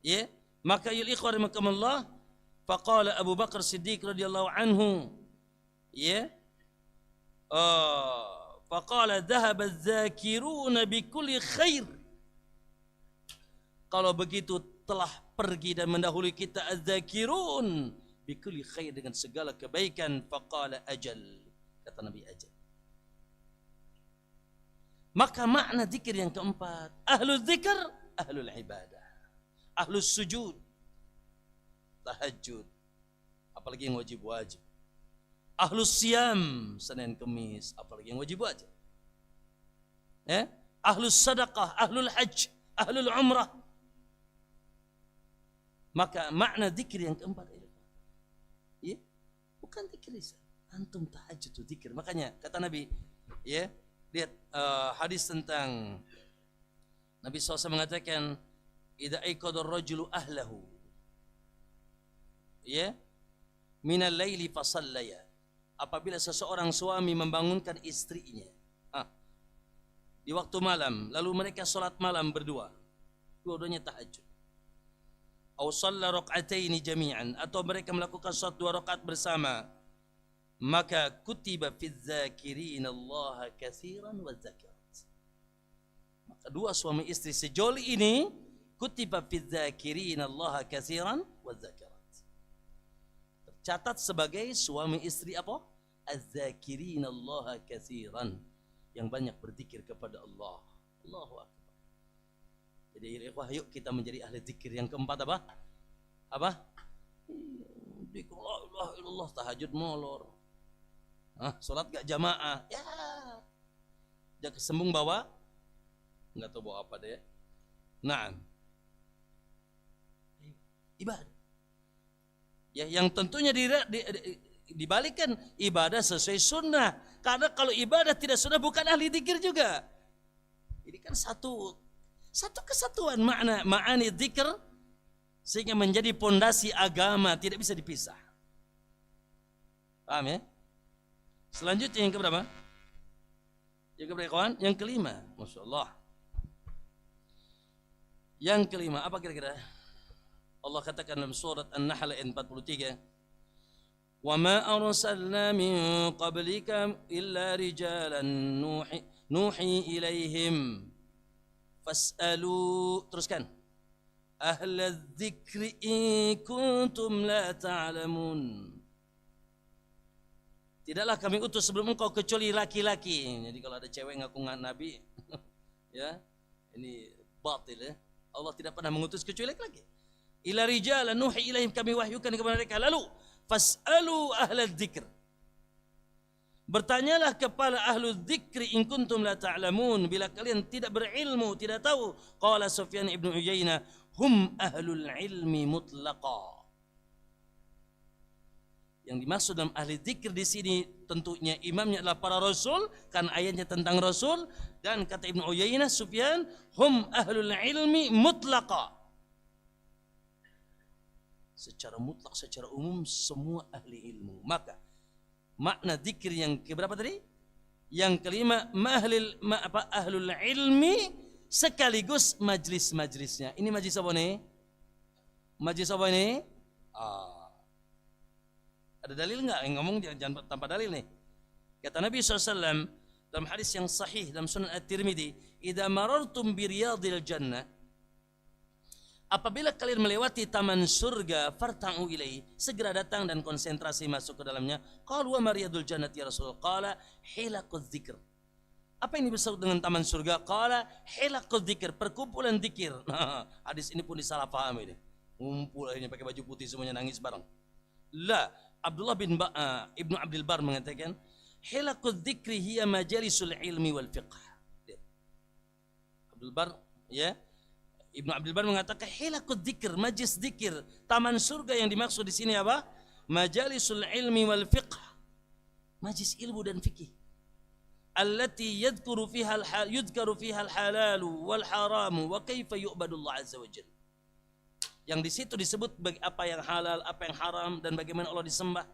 Ya, maka yul ikhwan rahimakumullah, faqala Abu Bakar Siddiq radhiyallahu anhu, ya, faqala dhahaba adh-dhakiruna bikulli khair. Kalau begitu telah pergi dan mendahului kita adz-dzakirun bikulli khair, dengan segala kebaikan. Faqala ajal, kata Nabi, ajal. Maka makna zikir yang keempat, ahlul zikr, ahlul ibadah, ahlus sujud, tahajud, apalagi yang wajib-wajib, ahlus siyam, Senin Kemis, apalagi yang wajib-wajib, ya? Ahlus sadaqah, ahlul hajj, ahlul umrah. Maka makna zikir yang keempat itu, ya, bukan zikir lisan. Antum tahajud itu zikir. Makanya kata Nabi, ya, lihat hadis tentang Nabi SAW mengatakan, idza aiqadar rajulu ahlahu ya, minal laili fasallaya. Apabila seseorang suami membangunkan istrinya di waktu malam, lalu mereka salat malam berdua, dua-duanya tahajud. Aw shalla rak'ataini jami'an, atau mereka melakukan salat 2 rakaat bersama, maka kutiba fi dzakirin Allah katsiran wa dzakirat. Maka dua suami istri sejoli ini kutiba fi dzakirin Allah katsiran wa dzakirat, tercatat sebagai suami istri apa? Az-zakirin Allah katsiran, yang banyak berzikir kepada Allah. Allahu akbar. Jadi ikhwah, yuk kita menjadi ahli zikir. Yang keempat apa? Apa? Zikir la ilaha illallah, tahajud molor. Salat gak jamaah. Ya. Jangan kesembung bawa, enggak tahu bawa apa deh. Naam. Ibadah. Ya, yang tentunya dibalikkan ibadah sesuai sunnah. Karena kalau ibadah tidak sunnah bukan ahli zikir juga. Ini kan satu kesatuan ma'ani zikir, sehingga menjadi pondasi agama, tidak bisa dipisah. Paham ya? Selanjutnya yang keberapa? Yang keberapa kawan? Yang kelima. Masya Allah. Yang kelima apa kira-kira? Allah katakan dalam surat An-Nahl ayat 43, "Wa ma arsalna min qablika illa rijalan nuhi ilaihim fas'alu," teruskan, "ahla dzikri in kuntum la ta'lamun." Tidaklah kami utus sebelum engkau kecuali laki-laki. Jadi kalau ada cewek ngaku nabi ya, ini batil ya. Allah tidak pernah mengutus kecuali laki-laki. Ila rijalan nuhi ilaihim, kami wahyukan kepada mereka. Lalu fas'alu ahla dzikr, bertanyalah kepada ahlu dzikri in kuntum la ta'lamun, bila kalian tidak berilmu, tidak tahu. Qala Sufyan ibn Uyainah, hum ahlul ilmi mutlaqa. Yang dimaksud dalam ahli dzikir di sini tentunya imamnya adalah para rasul, kan ayatnya tentang rasul. Dan kata Ibnu Uyainah, Sufyan, hum ahlul ilmi mutlaqa, secara mutlak, secara umum semua ahli ilmu. Maka makna dzikir yang keberapa tadi? Yang kelima, ahlul ilmi sekaligus majlis-majlisnya. Ini majlis apa nih? Majlis apa ini? Ada dalil enggak? Yang ngomong jangan tanpa dalil nih. Kata Nabi SAW dalam hadis yang sahih dalam Sunan At-Tirmidzi, "Idza marartum bi riyadil jannah," apabila kalian melewati taman surga, farta'u ilaihi, segera datang dan konsentrasi masuk ke dalamnya. Qalu wa mariyadul jannati ya Rasulullah? Qala hilaqudz dzikr. Apa yang dimaksud dengan taman surga? Qala hilaqudz dzikr, perkumpulan zikir. Nah, hadis ini pun disalah paham ini. Ngumpul akhirnya pakai baju putih semuanya nangis bareng. La, Abdullah bin Ibnu Abdul Bar mengatakan, hilaqudz dzikri hiya majalisul ilmi wal fiqh. Abdul Bar ya, Ibnu Abdul Bar mengatakan hilaqudz dzikr, majlis dzikir. Taman surga yang dimaksud di sini apa? Majalisul ilmi wal fiqh. Majlis ilmu dan fikih. Allati yadhkuru fiha al-halal wal haram wa kaifa yu'badu Allah azza wa jalla. Yang di situ disebut apa yang halal, apa yang haram, dan bagaimana Allah disembah.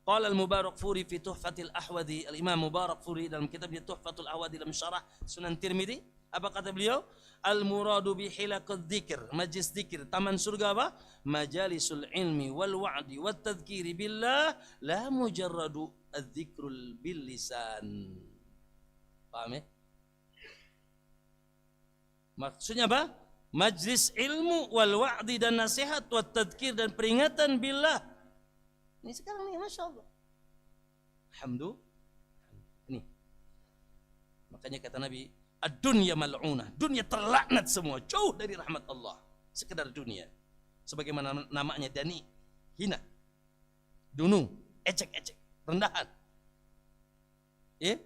Qala al-Mubarakfuri fi Tuhfatil Ahwadi, al-Imam Mubarakfuri dalam kitabnya Tuhfatul Ahwadi dalam syarah Sunan Tirmidzi, apa kata beliau? Al-muradu bi hilaqadz dzikr, majlis dzikir, taman surga apa? Majalisul ilmi wal wa'di wat tadhkiri billah, la mujarradu adz-dzikrul bil lisan. Paham ya? Maksudnya apa? Majlis ilmu wal wa'di dan nasihat wat tadhkir dan peringatan billah. Ini sekarang nih, Masya Allah. Alhamdulillah. Ini. Makanya kata Nabi, ad-dunya mal'unah, dunia terlaknat semua, jauh dari rahmat Allah. Sekedar dunia. Sebagaimana namanya dani, hina, dunung, ecek-ecek, rendahan. Ya?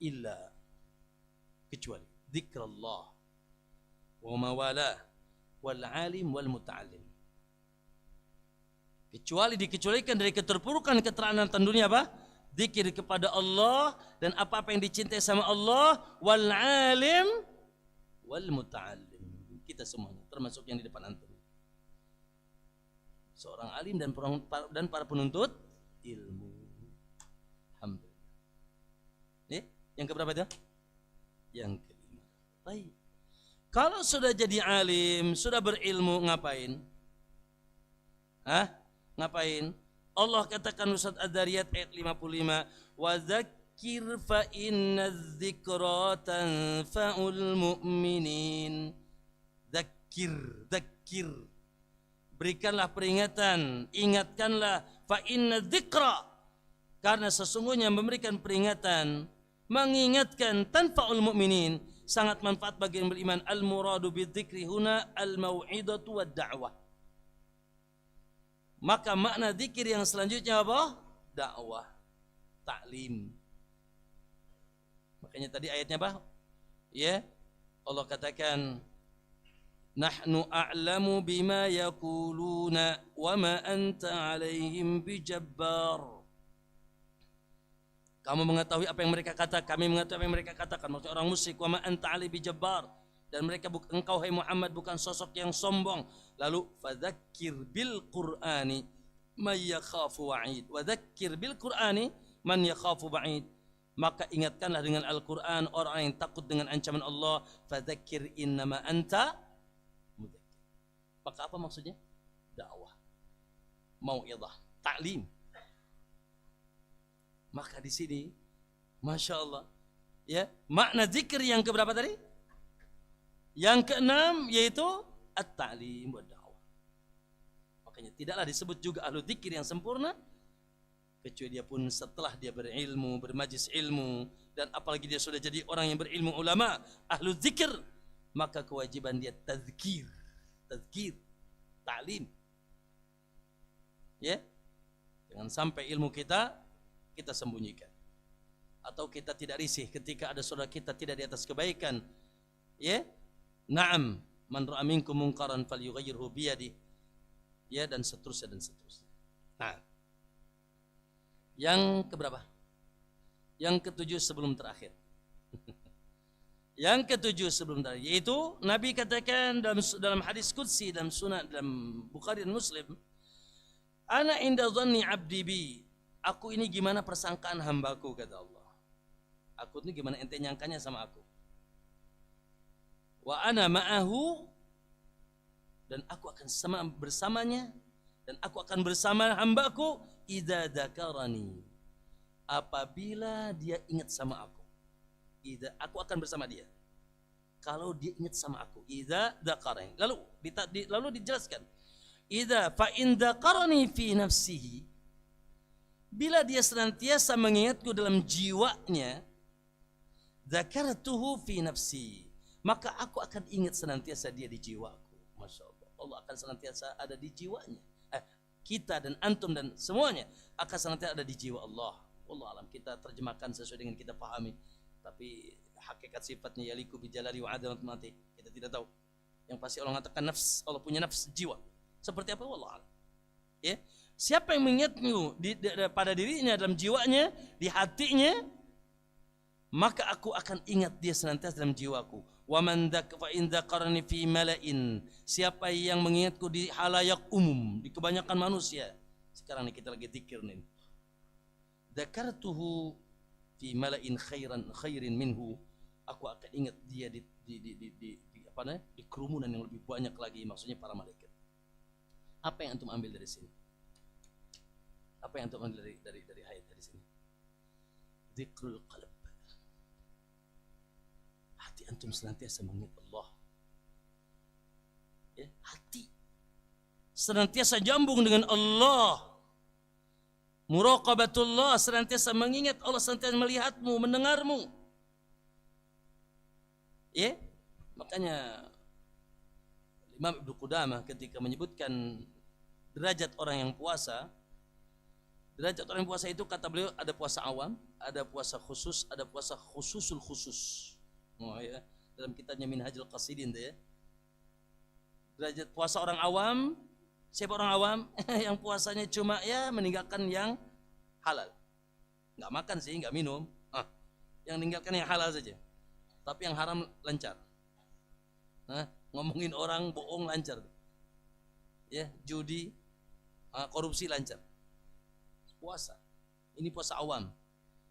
Illa, kecuali dzikrullah wa mawalah wal alim wal muta'allim. Kecuali dikecualikan dari keterpurukan keterlaknatan dunia apa? Zikir kepada Allah dan apa-apa yang dicintai sama Allah, wal alim wal muta'allim. Kita semuanya termasuk yang di depan antum. seorang alim dan para penuntut ilmu. Alhamdulillah. Yang keberapa itu? Yang kelima. Baik. Kalau sudah jadi alim, sudah berilmu, ngapain? Ngapain? Allah katakan Ustaz Ad-Dariyat ayat 55, wa dzakir fa inna dzikra tanfa'ul mu'minin. Dzakir. Berikanlah peringatan, ingatkanlah, fa inna dzikra, karena sesungguhnya memberikan peringatan, mengingatkan, tanfa'ul mu'minin, sangat manfaat bagi yang beriman. Al-muradu bidzikri huna al-mau'idatu wad-da'wah. Maka makna zikir yang selanjutnya apa? Dakwah, taklim. Makanya tadi ayatnya apa? Ya, Allah katakan, nahnu a'lamu bima yaquluna wa ma anta 'alaihim bijabbar. Kamu mengetahui apa yang mereka kata, kami mengetahui apa yang mereka katakan. Maksudnya orang musyrik, wa ma anta 'alaihi bijabbar. Dan mereka, engkau hai Muhammad bukan sosok yang sombong. Lalu fadzakir bil Qur'ani man yakhafu wa'id. Wa dzakir bil Qur'ani man yakhafu wa'id. Maka ingatkanlah dengan Al-Qur'an orang yang takut dengan ancaman Allah. Fadzakir innama anta mudzakir. Maka apa maksudnya? Dakwah, mau'izah, taklim. Maka di sini Masya Allah, ya, makna zikir yang keberapa tadi? Yang keenam, yaitu at-ta'lim wa da'wah. Makanya tidaklah disebut juga ahlu zikir yang sempurna kecuali dia pun setelah dia berilmu, bermajlis ilmu, dan apalagi dia sudah jadi orang yang berilmu, ulama, ahlu zikir, maka kewajiban dia tazkir, ta'lim. Ya, jangan sampai ilmu kita sembunyikan, atau kita tidak risih ketika ada saudara kita tidak di atas kebaikan. Ya, na'am, man ra'a minkum munkaran falyughayyirhu biyadihi. Ya, dan seterusnya dan seterusnya. Nah, yang keberapa? Yang ketujuh sebelum terakhir. Yang ketujuh sebelum terakhir, yaitu Nabi katakan dalam hadis qudsi, dalam sunnah, dalam Bukhari dan Muslim, ana inda dhanni 'abdi bi. Aku ini gimana persangkaan hambaku, kata Allah. Aku ini gimana ente nyangkanya sama aku. Wa ana ma'ahu, dan aku akan bersamanya, dan aku akan bersama hambaku idza dzakarani, apabila dia ingat sama aku. Aku akan bersama dia kalau dia ingat sama aku. Idza dzakarani. Lalu dijelaskan, idza fa in dzakarani fi nafsihi, bila dia senantiasa mengingatku dalam jiwanya, dzakartuhu fi nafsi, maka aku akan ingat senantiasa dia di jiwaku. Masya Allah, Allah akan senantiasa ada di jiwanya. Kita dan antum dan semuanya akan senantiasa ada di jiwa Allah. Allah alam, kita terjemahkan sesuai dengan kita pahami, tapi hakikat sifatnya yaliku bijalali wa adamat mati kita tidak tahu. Yang pasti Allah mengatakan nafs, Allah punya nafs, jiwa. Seperti apa? Allah alam. Ya, siapa yang mengingatmu pada dirinya, dalam jiwanya, di hatinya, maka aku akan ingat dia senantiasa dalam jiwaku. Wa man fa in dzakarani fi mala'in, siapa yang mengingatku di halayak umum, di kebanyakan manusia. Sekarang nih kita lagi zikir nih. Dzakartuhu fi mala'in khairin minhu, aku akan ingat dia di kerumunan yang lebih banyak lagi, maksudnya para malaikat. Apa yang antum ambil dari sini? Apa yang antum ambil dari ayat dari sini? Dzikrul qalb. Hati antum senantiasa mengingat Allah. Ya, hati senantiasa jambung dengan Allah. Muraqabatullah, senantiasa mengingat Allah, senantiasa melihatmu, mendengarmu. Ya, makanya Imam Ibnu Qudamah ketika menyebutkan derajat orang yang puasa, derajat orang yang puasa itu kata beliau ada puasa awam, ada puasa khusus, ada puasa khususul khusus. Oh ya, dalam kitabnya Minhajul Qasidin itu ya. Derajat puasa orang awam, siapa orang awam? Yang puasanya cuma ya meninggalkan yang halal. Enggak makan sih, enggak minum. Yang meninggalkan yang halal saja. Tapi yang haram lancar. Ngomongin orang bohong lancar. Ya, judi, korupsi lancar. Puasa. Ini puasa awam.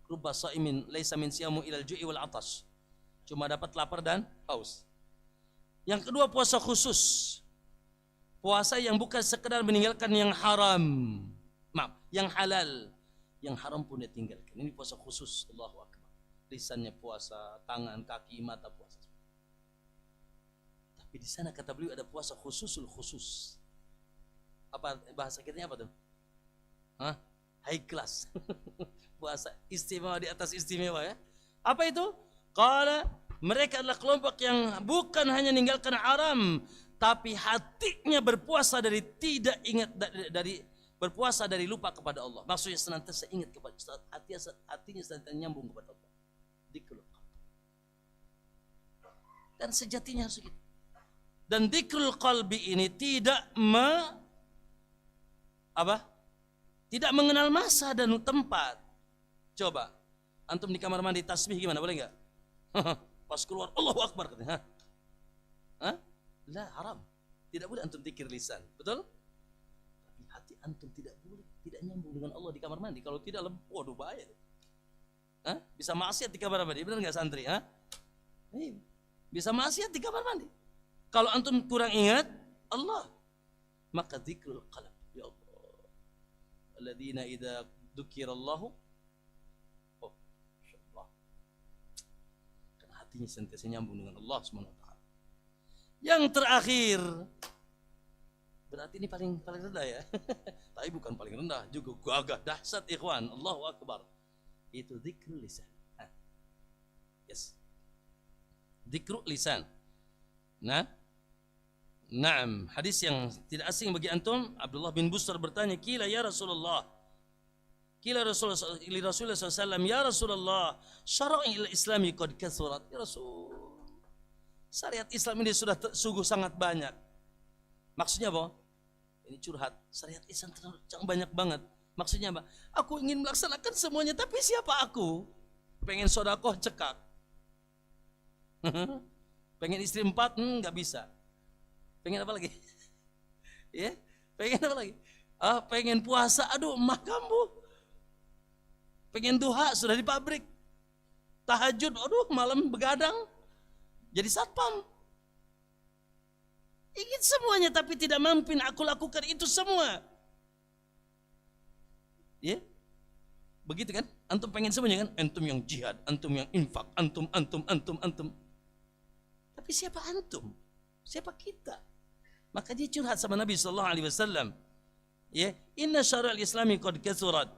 Rubba shaimin laisa min siyamu ilal ju'i wal atash. Cuma dapat lapar dan haus. Yang kedua puasa khusus. Puasa yang bukan sekedar meninggalkan yang haram. Maaf, yang halal. Yang haram pun dia tinggalkan. Ini puasa khusus. Allahu Akbar. Lisannya puasa, tangan, kaki, mata puasa. Tapi di sana kata beliau ada puasa khususul khusus. Apa bahasa kitanya apa tuh? High class. Puasa istimewa di atas istimewa ya. Apa itu? Qala mereka adalah kelompok yang bukan hanya meninggalkan haram, tapi hatinya berpuasa dari tidak ingat dari berpuasa dari lupa kepada Allah. Maksudnya senantiasa ingat kepada hatinya senantiasa nyambung kepada Allah. Dzikrul qalb. Dan sejatinya harus gitu. Dan dzikrul qalbi ini tidak tidak mengenal masa dan tempat. Coba, antum di kamar mandi tasbih gimana? Boleh nggak? Pas keluar Allahu Akbar katanya. La, haram. Tidak boleh antum zikir lisan. Betul? Tapi hati antum tidak boleh, tidak nyambung dengan Allah di kamar mandi. Kalau tidak, waduh bahaya. Bisa maksiat di kamar mandi. Benar nggak santri? Bisa maksiat di kamar mandi. Kalau antum kurang ingat Allah, maka zikrul qalb. Ya Allah. Alladzina idza dzukirallahu insyaallah. Karena hatinya sentiasa nyambung dengan Allah Subhanahu wa taala. Yang terakhir, berarti ini paling rendah ya. Tapi bukan paling rendah, juga gagah dahsyat ikhwan. Allahu Akbar. Itu dzikrul lisan. Yes. Dzikrul lisan. Naam, hadis yang tidak asing bagi antum. Abdullah bin Busr bertanya, "Qila ya Rasulullah." Qila Rasulullah SAW, "Ya Rasulullah, syara'i al-Islami qad kathurat." Ya Rasul, syariat Islam ini sudah sungguh sangat banyak. Maksudnya apa? Ini curhat. Syariat Islam sangat banyak banget. Maksudnya apa? Aku ingin melaksanakan semuanya, tapi siapa aku? Pengen sedekah cekak. Pengen istri 4, nggak bisa. Pengen apa lagi? Ya, pengen apa lagi? Pengen puasa, aduh emah kambuh. Pengen duha, sudah di pabrik. Tahajud, aduh malam begadang. Jadi satpam. Ingin semuanya tapi tidak mampu aku lakukan itu semua. Ya, begitu kan? Antum pengen semuanya kan? Antum yang jihad, antum yang infak, antum. Tapi siapa antum? Siapa kita? Maka dia curhat sama Nabi sallallahu alaihi wasallam. Ya, inna syara'al islami qad kathurat.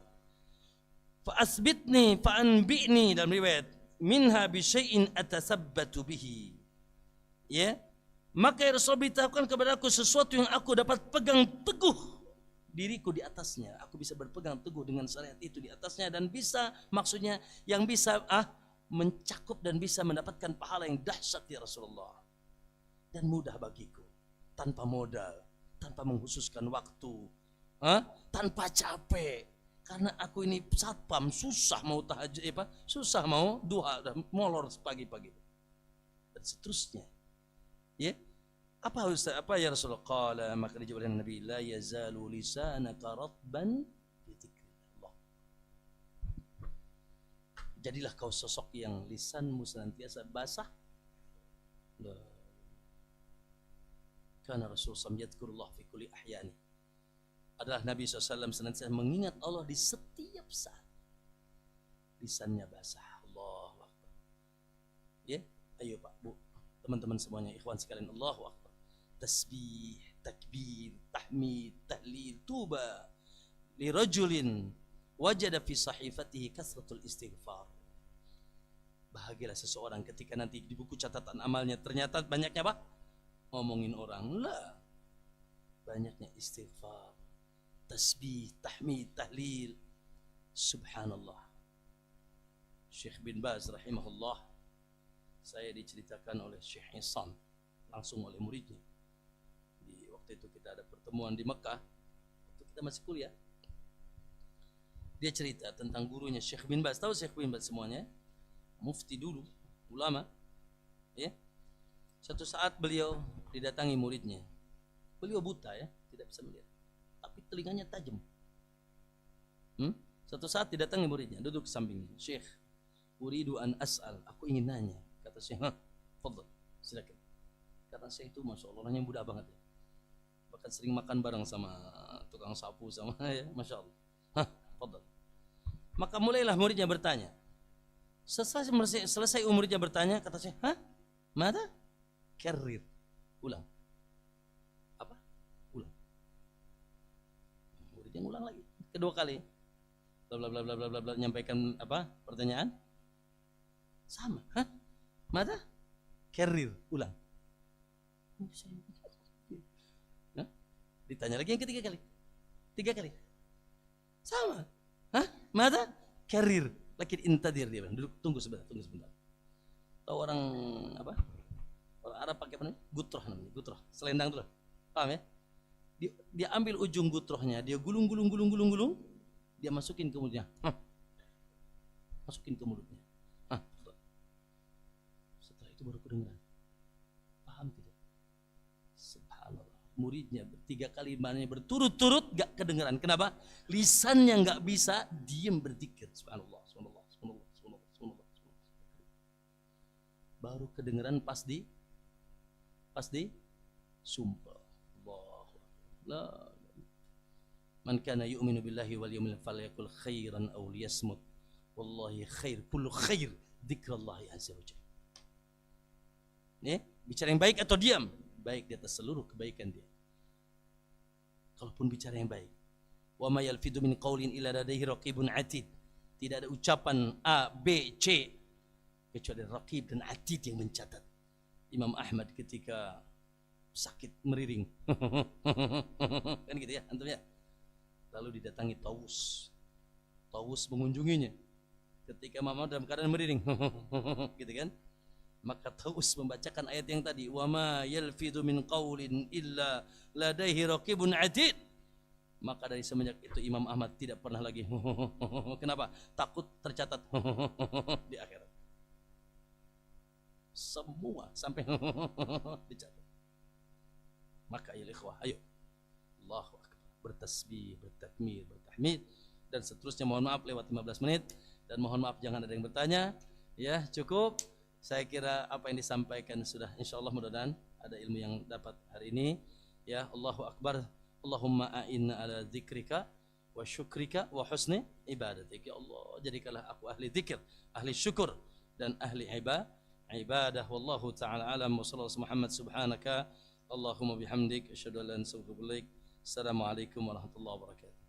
Fa asbitni fa anbi'ni, dalam riwayat, minha bi syai'in atasabbatu bihi. Ya. Maka ya Rasul beritahukan kepada aku sesuatu yang aku dapat pegang teguh diriku di atasnya. Aku bisa berpegang teguh dengan syariat itu di atasnya dan bisa, maksudnya yang bisa mencakup dan bisa mendapatkan pahala yang dahsyat ya Rasulullah. Dan mudah bagiku. Tanpa modal, tanpa menghususkan waktu, tanpa capek. Karena aku ini satpam, susah mau tahajud, susah mau duha, molor pagi-pagi dan seterusnya. Ya, apa ya Rasulullah? Qala, maka dijawab oleh Nabi, la yazalu lisanaka ratban bi dzikrillah. Jadilah kau sosok yang lisanmu senantiasa basah. Karena Rasulullah yadhkurullah fi kulli ahyani. Adalah Nabi SAW senantiasa mengingat Allah di setiap saat. Lisannya basah. Allahu Akbar. Ya, ayo Pak, Bu, teman-teman semuanya, ikhwan sekalian, Allahu Akbar. Tasbih, takbir, tahmid, tahlil, tuba li rajulin wajada fi sahifatihi kasratul istighfar. Bahagialah seseorang ketika nanti di buku catatan amalnya ternyata banyaknya apa? Ngomongin orang. Lah, banyaknya istighfar, tasbih, tahmid, tahlil. Subhanallah. Syekh bin Baz rahimahullah, saya diceritakan oleh Syekh Ihsan langsung oleh muridnya. Di waktu itu kita ada pertemuan di Mekah, waktu kita masih kuliah. Dia cerita tentang gurunya Syekh bin Baz. Tahu Syekh bin Baz semuanya? Mufti dulu, ulama. Ya. Suatu saat beliau didatangi muridnya. Beliau buta ya, tidak bisa melihat. tapi telinganya tajam. Suatu saat didatangi muridnya, duduk sampingnya. Syekh, uridu an as'al, aku ingin nanya. Kata Syekh, fadhal, silakan. Kata Syekh itu Masya Allah, orangnya mudah banget ya. Bahkan sering makan bareng sama tukang sapu sama ya, Masya Allah. Fadhal. Maka mulailah muridnya bertanya. Selesai muridnya bertanya, kata Syekh, Mada? Karir. Ulang. Apa? Ulang. Muridnya ulang lagi. Kedua kali. Bla bla bla bla bla bla, nyampaikan apa? Pertanyaan. Sama. Mada? Karir. Ulang. Ditanya lagi yang ketiga kali. 3 kali. Sama. Mada? Karir. Lakin intadir, dia bilang. Duduk, tunggu sebentar. Tahu orang apa? Orang Arab pakai apa namanya? Gutroh namanya, gutroh. Selendang tuh. Paham ya? Dia ambil ujung gutrohnya, dia gulung, dia masukin ke mulutnya. Masukin ke mulutnya. Setelah itu baru kedengaran. Paham tidak? Subhanallah. Muridnya 3 kali imannya berturut-turut gak kedengaran. Kenapa? Lisannya gak bisa diam berzikir. Subhanallah. Baru kedengaran pas di sumpah. Allah. Man kana yu'minu billahi wal yawmil falyakul khairan aw liyasmut. Wallahi khair, kullu khair dzikrullah azza wajalla. Bicara yang baik atau diam? Baik di atas seluruh kebaikan dia. Kalaupun bicara yang baik. Wa may yalfidu min qaulin illa ladaihi raqibun atid. Tidak ada ucapan A, B, C kecuali raqib dan atid yang mencatat. Imam Ahmad ketika sakit meriring kan gitu ya antum ya, lalu didatangi Taus mengunjunginya ketika Imam Ahmad dalam keadaan meriring gitu kan, maka Taus membacakan ayat yang tadi, wa ma yalfidu min qaulin illa ladaihi raqibun atid. Maka dari semenjak itu Imam Ahmad tidak pernah lagi kenapa? Takut tercatat di akhirat. Semua sampai dicatat. Maka ya ikhwah, ayo Allahu akbar, bertasbih, bertakbir, bertahmid dan seterusnya. Mohon maaf lewat 15 menit dan mohon maaf jangan ada yang bertanya. Ya, cukup. Saya kira apa yang disampaikan sudah insyaallah, mudah-mudahan ada ilmu yang dapat hari ini. Ya, Allahu akbar. Allahumma a'inna ala dzikrika wa syukrika wa husni ibadatik. Ya Allah, jadikanlah aku ahli zikir, ahli syukur dan ahli ibadah. Wallahu ta'ala alam. Wa sallallahu Muhammad subhanaka Allahumma bihamdik asyhadu an la ilaha illa anta astaghfiruka wa atubu ilaik. Assalamualaikum warahmatullahi wabarakatuh.